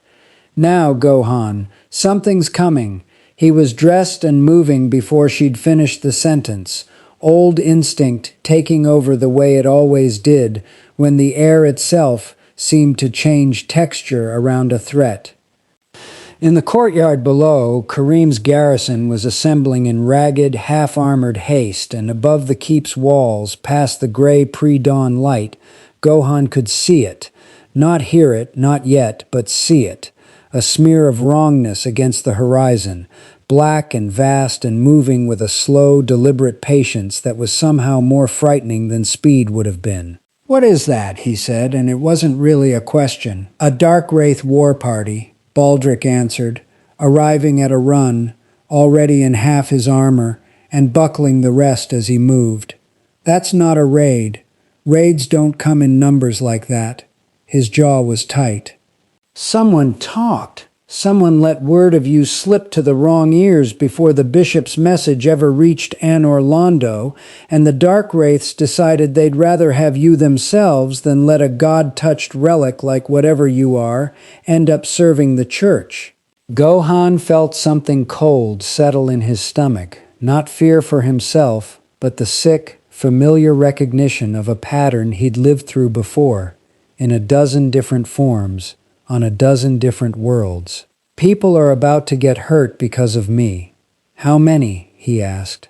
"Now, Gohan, something's coming." He was dressed and moving before she'd finished the sentence, old instinct taking over the way it always did when the air itself seemed to change texture around a threat. In the courtyard below, Kareem's garrison was assembling in ragged, half-armored haste, and above the keep's walls, past the gray pre-dawn light, Gohan could see it. Not hear it, not yet, but see it. A smear of wrongness against the horizon, black and vast and moving with a slow, deliberate patience that was somehow more frightening than speed would have been. "What is that?" he said, and it wasn't really a question. "A dark wraith war party," Baldric answered, arriving at a run, already in half his armor, and buckling the rest as he moved. "That's not a raid. Raids don't come in numbers like that." His jaw was tight. "Someone talked. Someone let word of you slip to the wrong ears before the bishop's message ever reached Anor Londo, and the Dark Wraiths decided they'd rather have you themselves than let a god-touched relic like whatever you are end up serving the church." Gohan felt something cold settle in his stomach, not fear for himself, but the sick, familiar recognition of a pattern he'd lived through before, in a dozen different forms, on a dozen different worlds. "People are about to get hurt because of me." "How many?" he asked.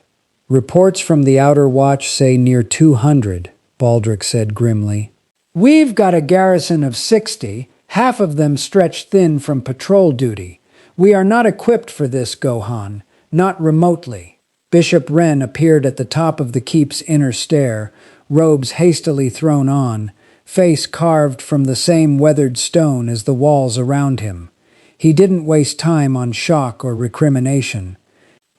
"Reports from the Outer Watch say near 200, Baldric said grimly. "We've got a garrison of 60, half of them stretched thin from patrol duty. We are not equipped for this, Gohan, not remotely." Bishop Ren appeared at the top of the keep's inner stair, robes hastily thrown on, face carved from the same weathered stone as the walls around him. He didn't waste time on shock or recrimination.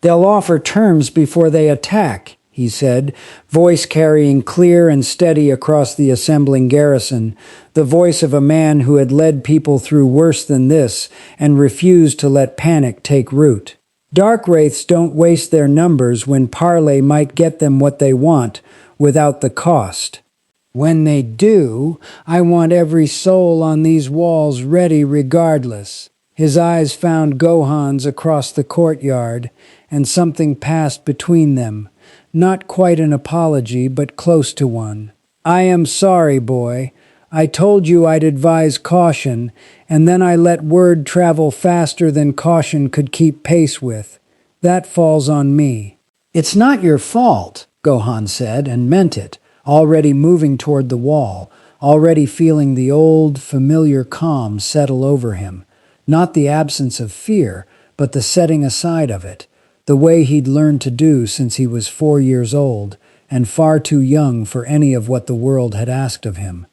"They'll offer terms before they attack," he said, voice carrying clear and steady across the assembling garrison, the voice of a man who had led people through worse than this and refused to let panic take root. "Dark wraiths don't waste their numbers when parley might get them what they want without the cost. When they do, I want every soul on these walls ready regardless." His eyes found Gohan's across the courtyard, and something passed between them. Not quite an apology, but close to one. "I am sorry, boy. I told you I'd advise caution, and then I let word travel faster than caution could keep pace with. That falls on me." "It's not your fault," Gohan said, and meant it, already moving toward the wall, already feeling the old, familiar calm settle over him. Not the absence of fear, but the setting aside of it, the way he'd learned to do since he was 4 years old, and far too young for any of what the world had asked of him.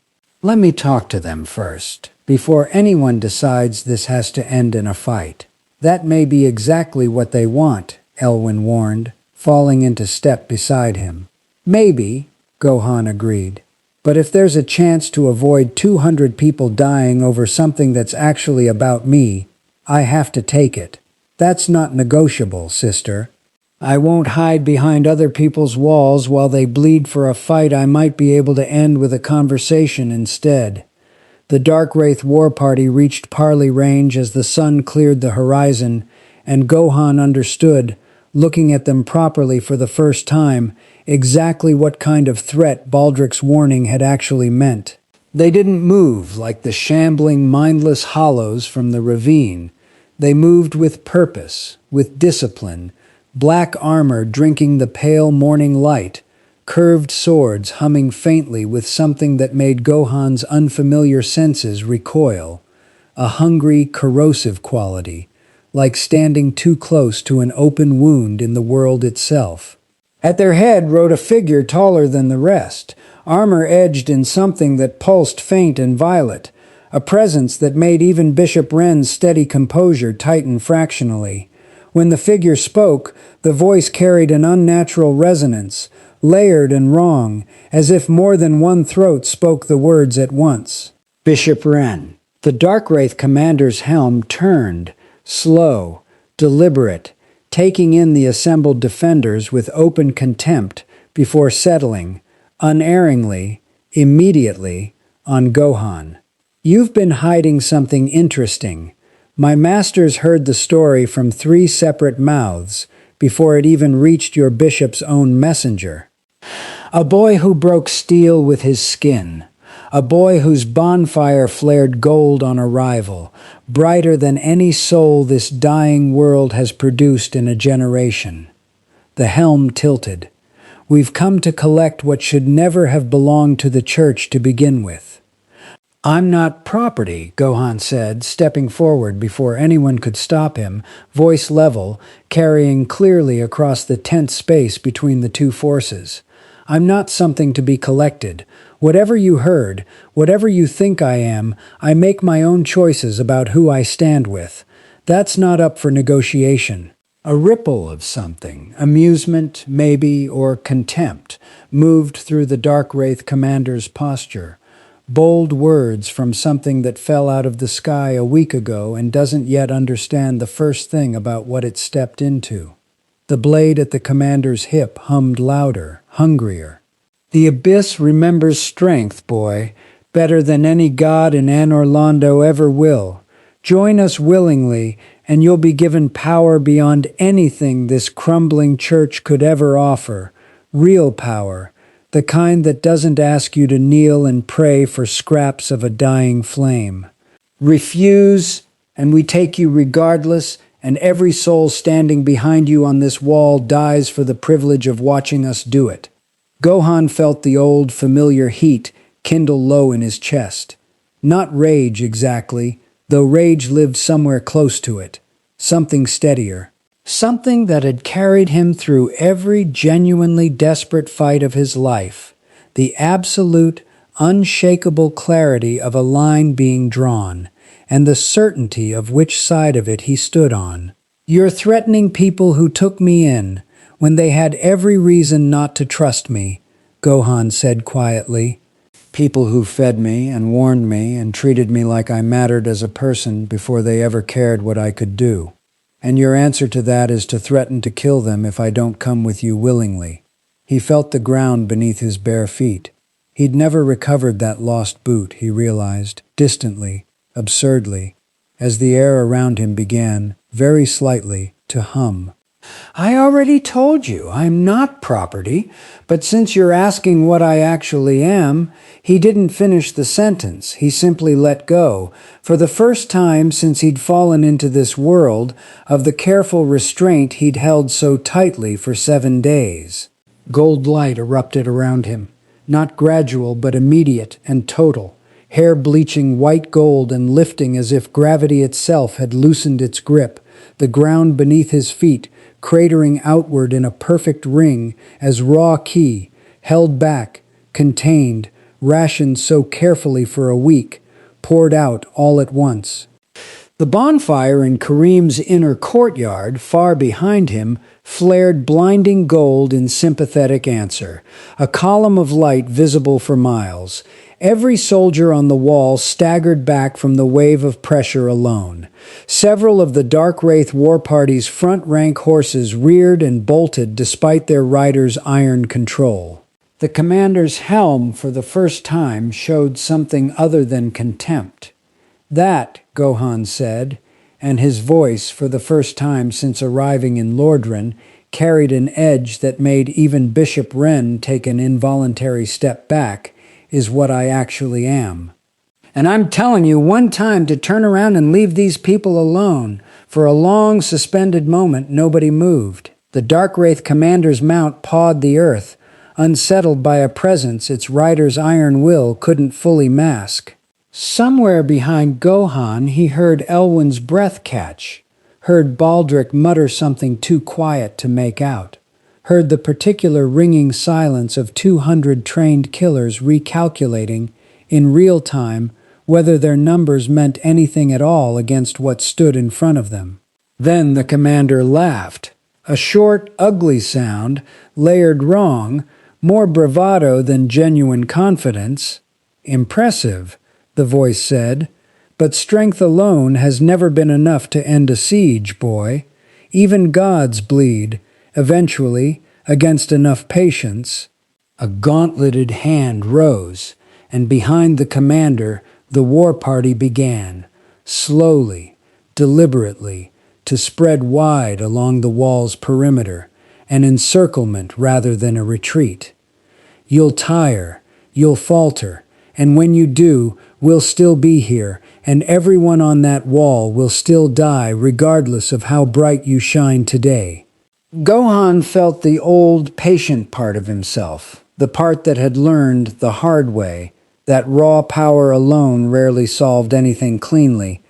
"Let me talk to them first, before anyone decides this has to end in a fight." "That may be exactly what they want," Elwyn warned, falling into step beside him. "Maybe," Gohan agreed. "But if there's a chance to avoid 200 people dying over something that's actually about me, I have to take it. That's not negotiable, sister. I won't hide behind other people's walls while they bleed for a fight I might be able to end with a conversation instead." The Dark Wraith war party reached parley range as the sun cleared the horizon, and Gohan understood, looking at them properly for the first time, exactly what kind of threat Baldric's warning had actually meant. They didn't move like the shambling, mindless hollows from the ravine. They moved with purpose, with discipline, black armor drinking the pale morning light, curved swords humming faintly with something that made Gohan's unfamiliar senses recoil, a hungry, corrosive quality, like standing too close to an open wound in the world itself. At their head rode a figure taller than the rest, armor edged in something that pulsed faint and violet, a presence that made even Bishop Ren's steady composure tighten fractionally. When the figure spoke, the voice carried an unnatural resonance, layered and wrong, as if more than one throat spoke the words at once. "Bishop Ren." The Darkwraith commander's helm turned, slow, deliberate, taking in the assembled defenders with open contempt before settling, unerringly, immediately, on Gohan. "You've been hiding something interesting. My masters heard the story from 3 separate mouths before it even reached your bishop's own messenger. A boy who broke steel with his skin. A boy whose bonfire flared gold on arrival, brighter than any soul this dying world has produced in a generation." The helm tilted. "We've come to collect what should never have belonged to the church to begin with." "I'm not property," Gohan said, stepping forward before anyone could stop him, voice level, carrying clearly across the tense space between the two forces. "I'm not something to be collected. Whatever you heard, whatever you think I am, I make my own choices about who I stand with. That's not up for negotiation." A ripple of something, amusement, maybe, or contempt, moved through the Darkwraith commander's posture. Bold words from something that fell out of the sky a week ago and doesn't yet understand the first thing about what it stepped into. The blade at the commander's hip hummed louder, hungrier. "The Abyss remembers strength, boy, better than any god in Anor Londo ever will. Join us willingly, and you'll be given power beyond anything this crumbling church could ever offer. Real power, the kind that doesn't ask you to kneel and pray for scraps of a dying flame. Refuse, and we take you regardless, and every soul standing behind you on this wall dies for the privilege of watching us do it." Gohan felt the old, familiar heat kindle low in his chest. Not rage exactly, though rage lived somewhere close to it. Something steadier. Something that had carried him through every genuinely desperate fight of his life. The absolute, unshakable clarity of a line being drawn, and the certainty of which side of it he stood on. "You're threatening people who took me in, when they had every reason not to trust me," Gohan said quietly. "People who fed me and warned me and treated me like I mattered as a person before they ever cared what I could do. And your answer to that is to threaten to kill them if I don't come with you willingly." He felt the ground beneath his bare feet. He'd never recovered that lost boot, he realized, distantly, absurdly, as the air around him began, very slightly, to hum. "I already told you, I'm not property, but since you're asking what I actually am," he didn't finish the sentence, he simply let go, for the first time since he'd fallen into this world, of the careful restraint he'd held so tightly for 7 days. Gold light erupted around him, not gradual but immediate and total, hair bleaching white gold and lifting as if gravity itself had loosened its grip, the ground beneath his feet cratering outward in a perfect ring as raw ki, held back, contained, rationed so carefully for a week, poured out all at once. The bonfire in Kareem's inner courtyard, far behind him, flared blinding gold in sympathetic answer, a column of light visible for miles. Every soldier on the wall staggered back from the wave of pressure alone. Several of the Dark Wraith War Party's front-rank horses reared and bolted despite their riders' iron control. The commander's helm, for the first time, showed something other than contempt. "That," Gohan said, and his voice, for the first time since arriving in Lordran, carried an edge that made even Bishop Ren take an involuntary step back, "is what I actually am. And I'm telling you one time to turn around and leave these people alone." For a long, suspended moment, nobody moved. The Dark Wraith commander's mount pawed the earth, unsettled by a presence its rider's iron will couldn't fully mask. Somewhere behind Gohan, he heard Elwin's breath catch, heard Baldric mutter something too quiet to make out, heard the particular ringing silence of 200 trained killers recalculating, in real time, whether their numbers meant anything at all against what stood in front of them. Then the commander laughed, a short, ugly sound, layered wrong, more bravado than genuine confidence. "Impressive," the voice said, "but strength alone has never been enough to end a siege, boy. Even gods bleed, eventually, against enough patience." A gauntleted hand rose, and behind the commander, the war party began, slowly, deliberately, to spread wide along the wall's perimeter, an encirclement rather than a retreat. "You'll tire, you'll falter, and when you do, we'll still be here, and everyone on that wall will still die regardless of how bright you shine today." Gohan felt the old, patient part of himself, the part that had learned the hard way, that raw power alone rarely solved anything cleanly,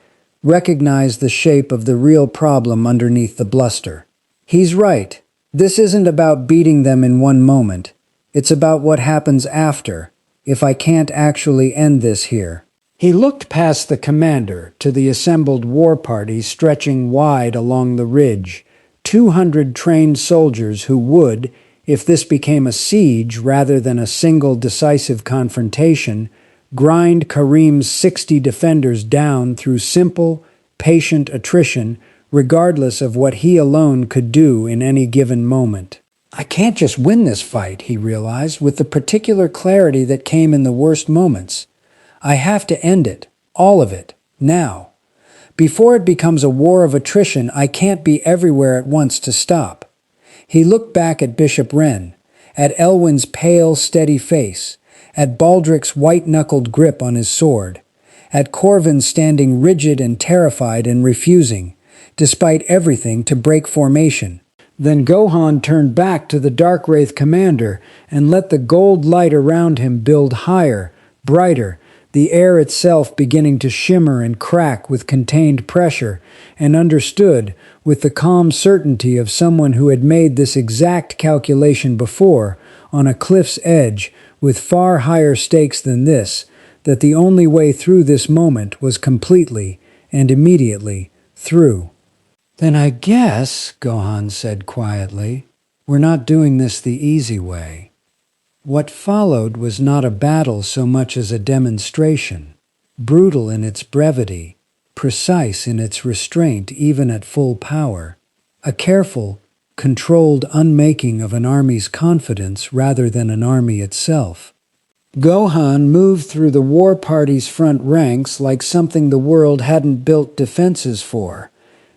recognized the shape of the real problem underneath the bluster. He's right. This isn't about beating them in one moment. It's about what happens after, if I can't actually end this here. He looked past the commander to the assembled war party stretching wide along the ridge, 200 trained soldiers who would, if this became a siege rather than a single decisive confrontation, grind Kareem's 60 defenders down through simple, patient attrition, regardless of what he alone could do in any given moment. I can't just win this fight, he realized, with the particular clarity that came in the worst moments. I have to end it, all of it, now. Before it becomes a war of attrition, I can't be everywhere at once to stop. He looked back at Bishop Ren, at Elwin's pale, steady face, at Baldric's white-knuckled grip on his sword, at Corvin standing rigid and terrified and refusing, despite everything, to break formation. Then Gohan turned back to the Dark Wraith commander and let the gold light around him build higher, brighter, the air itself beginning to shimmer and crack with contained pressure, and understood, with the calm certainty of someone who had made this exact calculation before, on a cliff's edge, with far higher stakes than this, that the only way through this moment was completely and immediately through. "Then I guess," Gohan said quietly, "we're not doing this the easy way." What followed was not a battle so much as a demonstration, brutal in its brevity, precise in its restraint even at full power, a careful, controlled unmaking of an army's confidence rather than an army itself. Gohan moved through the war party's front ranks like something the world hadn't built defenses for,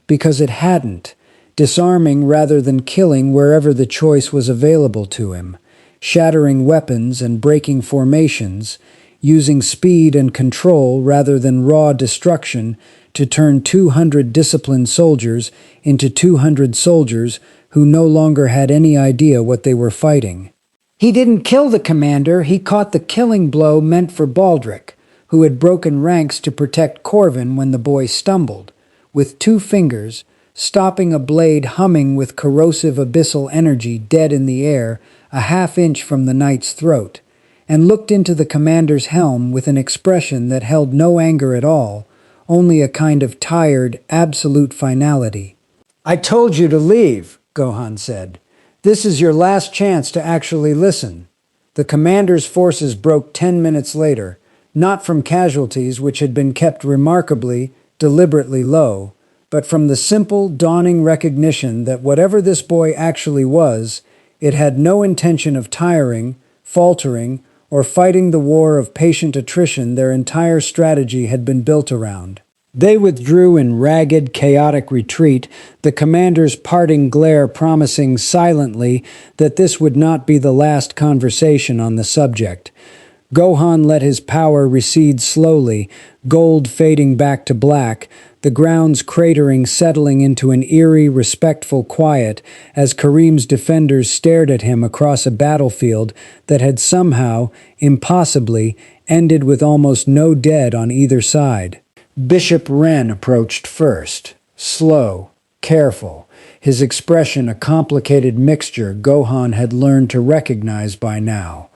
because it hadn't, disarming rather than killing wherever the choice was available to him, shattering weapons and breaking formations, using speed and control rather than raw destruction to turn 200 disciplined soldiers into 200 soldiers who no longer had any idea what they were fighting. He didn't kill the commander, he caught the killing blow meant for Baldric, who had broken ranks to protect Corvin when the boy stumbled, with 2 fingers, stopping a blade humming with corrosive abyssal energy dead in the air, a half-inch from the knight's throat, and looked into the commander's helm with an expression that held no anger at all, only a kind of tired, absolute finality. "I told you to leave," Gohan said. "This is your last chance to actually listen." The commander's forces broke 10 minutes later, not from casualties which had been kept remarkably, deliberately low, but from the simple, dawning recognition that whatever this boy actually was, it had no intention of tiring, faltering, or fighting the war of patient attrition their entire strategy had been built around. They withdrew in ragged, chaotic retreat, the commander's parting glare promising silently that this would not be the last conversation on the subject. Gohan let his power recede slowly, gold fading back to black, the ground's cratering settling into an eerie, respectful quiet as Kareem's defenders stared at him across a battlefield that had somehow, impossibly, ended with almost no dead on either side. Bishop Ren approached first, slow, careful, his expression a complicated mixture Gohan had learned to recognize by now.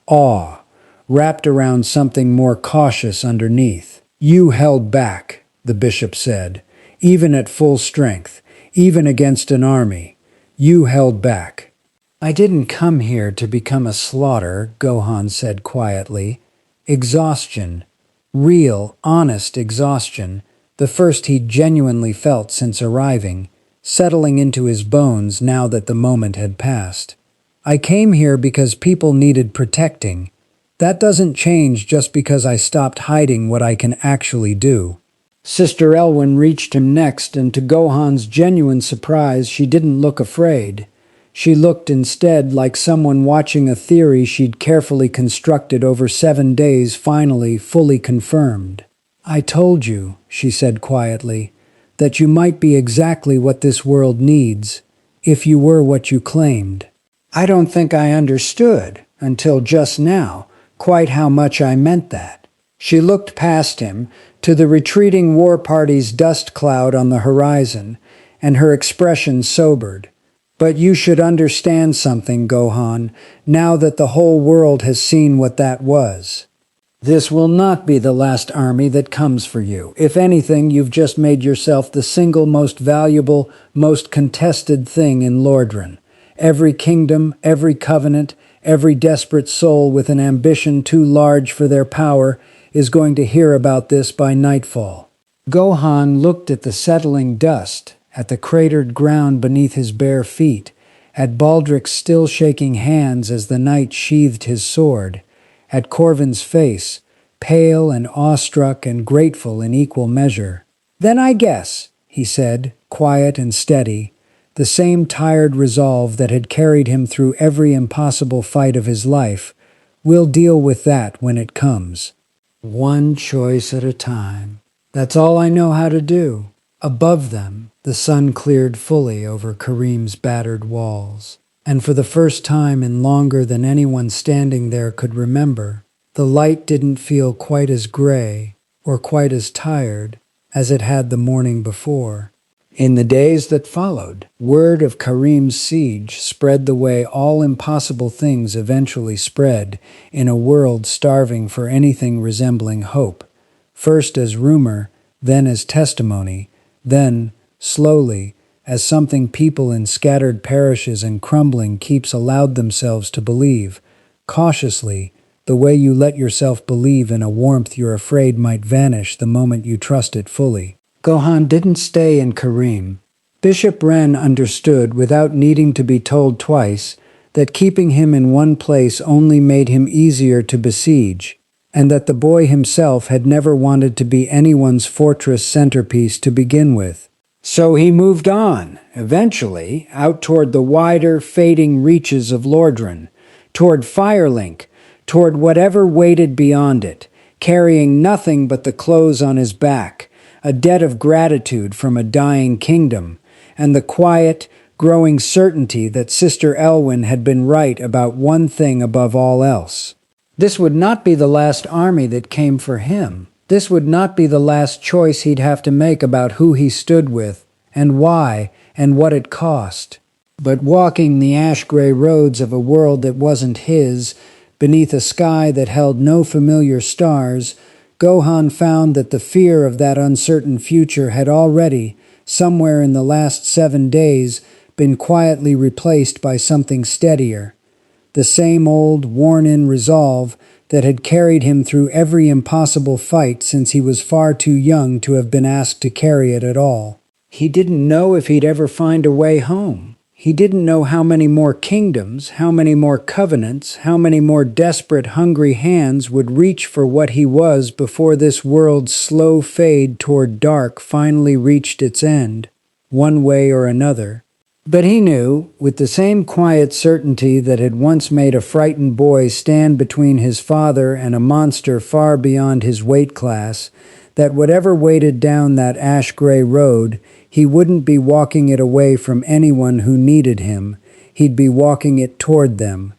Awe, wrapped around something more cautious underneath. "You held back," the bishop said, "even at full strength, even against an army. You held back." "I didn't come here to become a slaughter," Gohan said quietly. Exhaustion. Real, honest exhaustion, the first he'd genuinely felt since arriving, settling into his bones now that the moment had passed. "I came here because people needed protecting. That doesn't change just because I stopped hiding what I can actually do." Sister Elwyn reached him next, and to Gohan's genuine surprise, she didn't look afraid. She looked instead like someone watching a theory she'd carefully constructed over 7 days finally fully confirmed. "I told you," she said quietly, "that you might be exactly what this world needs, if you were what you claimed." I don't think I understood, until just now, quite how much I meant that. She looked past him, to the retreating war party's dust cloud on the horizon, and her expression sobered. "But you should understand something, Gohan, now that the whole world has seen what that was. This will not be the last army that comes for you. If anything, you've just made yourself the single most valuable, most contested thing in Lordran. Every kingdom, every covenant, every desperate soul with an ambition too large for their power is going to hear about this by nightfall." Gohan looked at the settling dust, at the cratered ground beneath his bare feet, at Baldric's still shaking hands as the knight sheathed his sword, at Corvin's face, pale and awestruck and grateful in equal measure. "Then I guess," he said, quiet and steady, the same tired resolve that had carried him through every impossible fight of his life, "we'll deal with that when it comes. One choice at a time. That's all I know how to do." Above them, the sun cleared fully over Kareem's battered walls, and for the first time in longer than anyone standing there could remember, the light didn't feel quite as gray or quite as tired as it had the morning before. In the days that followed, word of Karim's siege spread the way all impossible things eventually spread in a world starving for anything resembling hope, first as rumor, then as testimony, then, slowly, as something people in scattered parishes and crumbling keeps allowed themselves to believe, cautiously, the way you let yourself believe in a warmth you're afraid might vanish the moment you trust it fully. Gohan didn't stay in Karim. Bishop Ren understood, without needing to be told twice, that keeping him in one place only made him easier to besiege, and that the boy himself had never wanted to be anyone's fortress centerpiece to begin with. So he moved on, eventually, out toward the wider, fading reaches of Lordran, toward Firelink, toward whatever waited beyond it, carrying nothing but the clothes on his back, a debt of gratitude from a dying kingdom, and the quiet, growing certainty that Sister Elwyn had been right about one thing above all else. This would not be the last army that came for him. This would not be the last choice he'd have to make about who he stood with, and why, and what it cost. But walking the ash-gray roads of a world that wasn't his, beneath a sky that held no familiar stars, Gohan found that the fear of that uncertain future had already, somewhere in the last 7 days, been quietly replaced by something steadier. The same old, worn-in resolve that had carried him through every impossible fight since he was far too young to have been asked to carry it at all. He didn't know if he'd ever find a way home. He didn't know how many more kingdoms, how many more covenants, how many more desperate, hungry hands would reach for what he was before this world's slow fade toward dark finally reached its end, one way or another. But he knew, with the same quiet certainty that had once made a frightened boy stand between his father and a monster far beyond his weight class, that whatever waited down that ash-gray road, he wouldn't be walking it away from anyone who needed him. He'd be walking it toward them.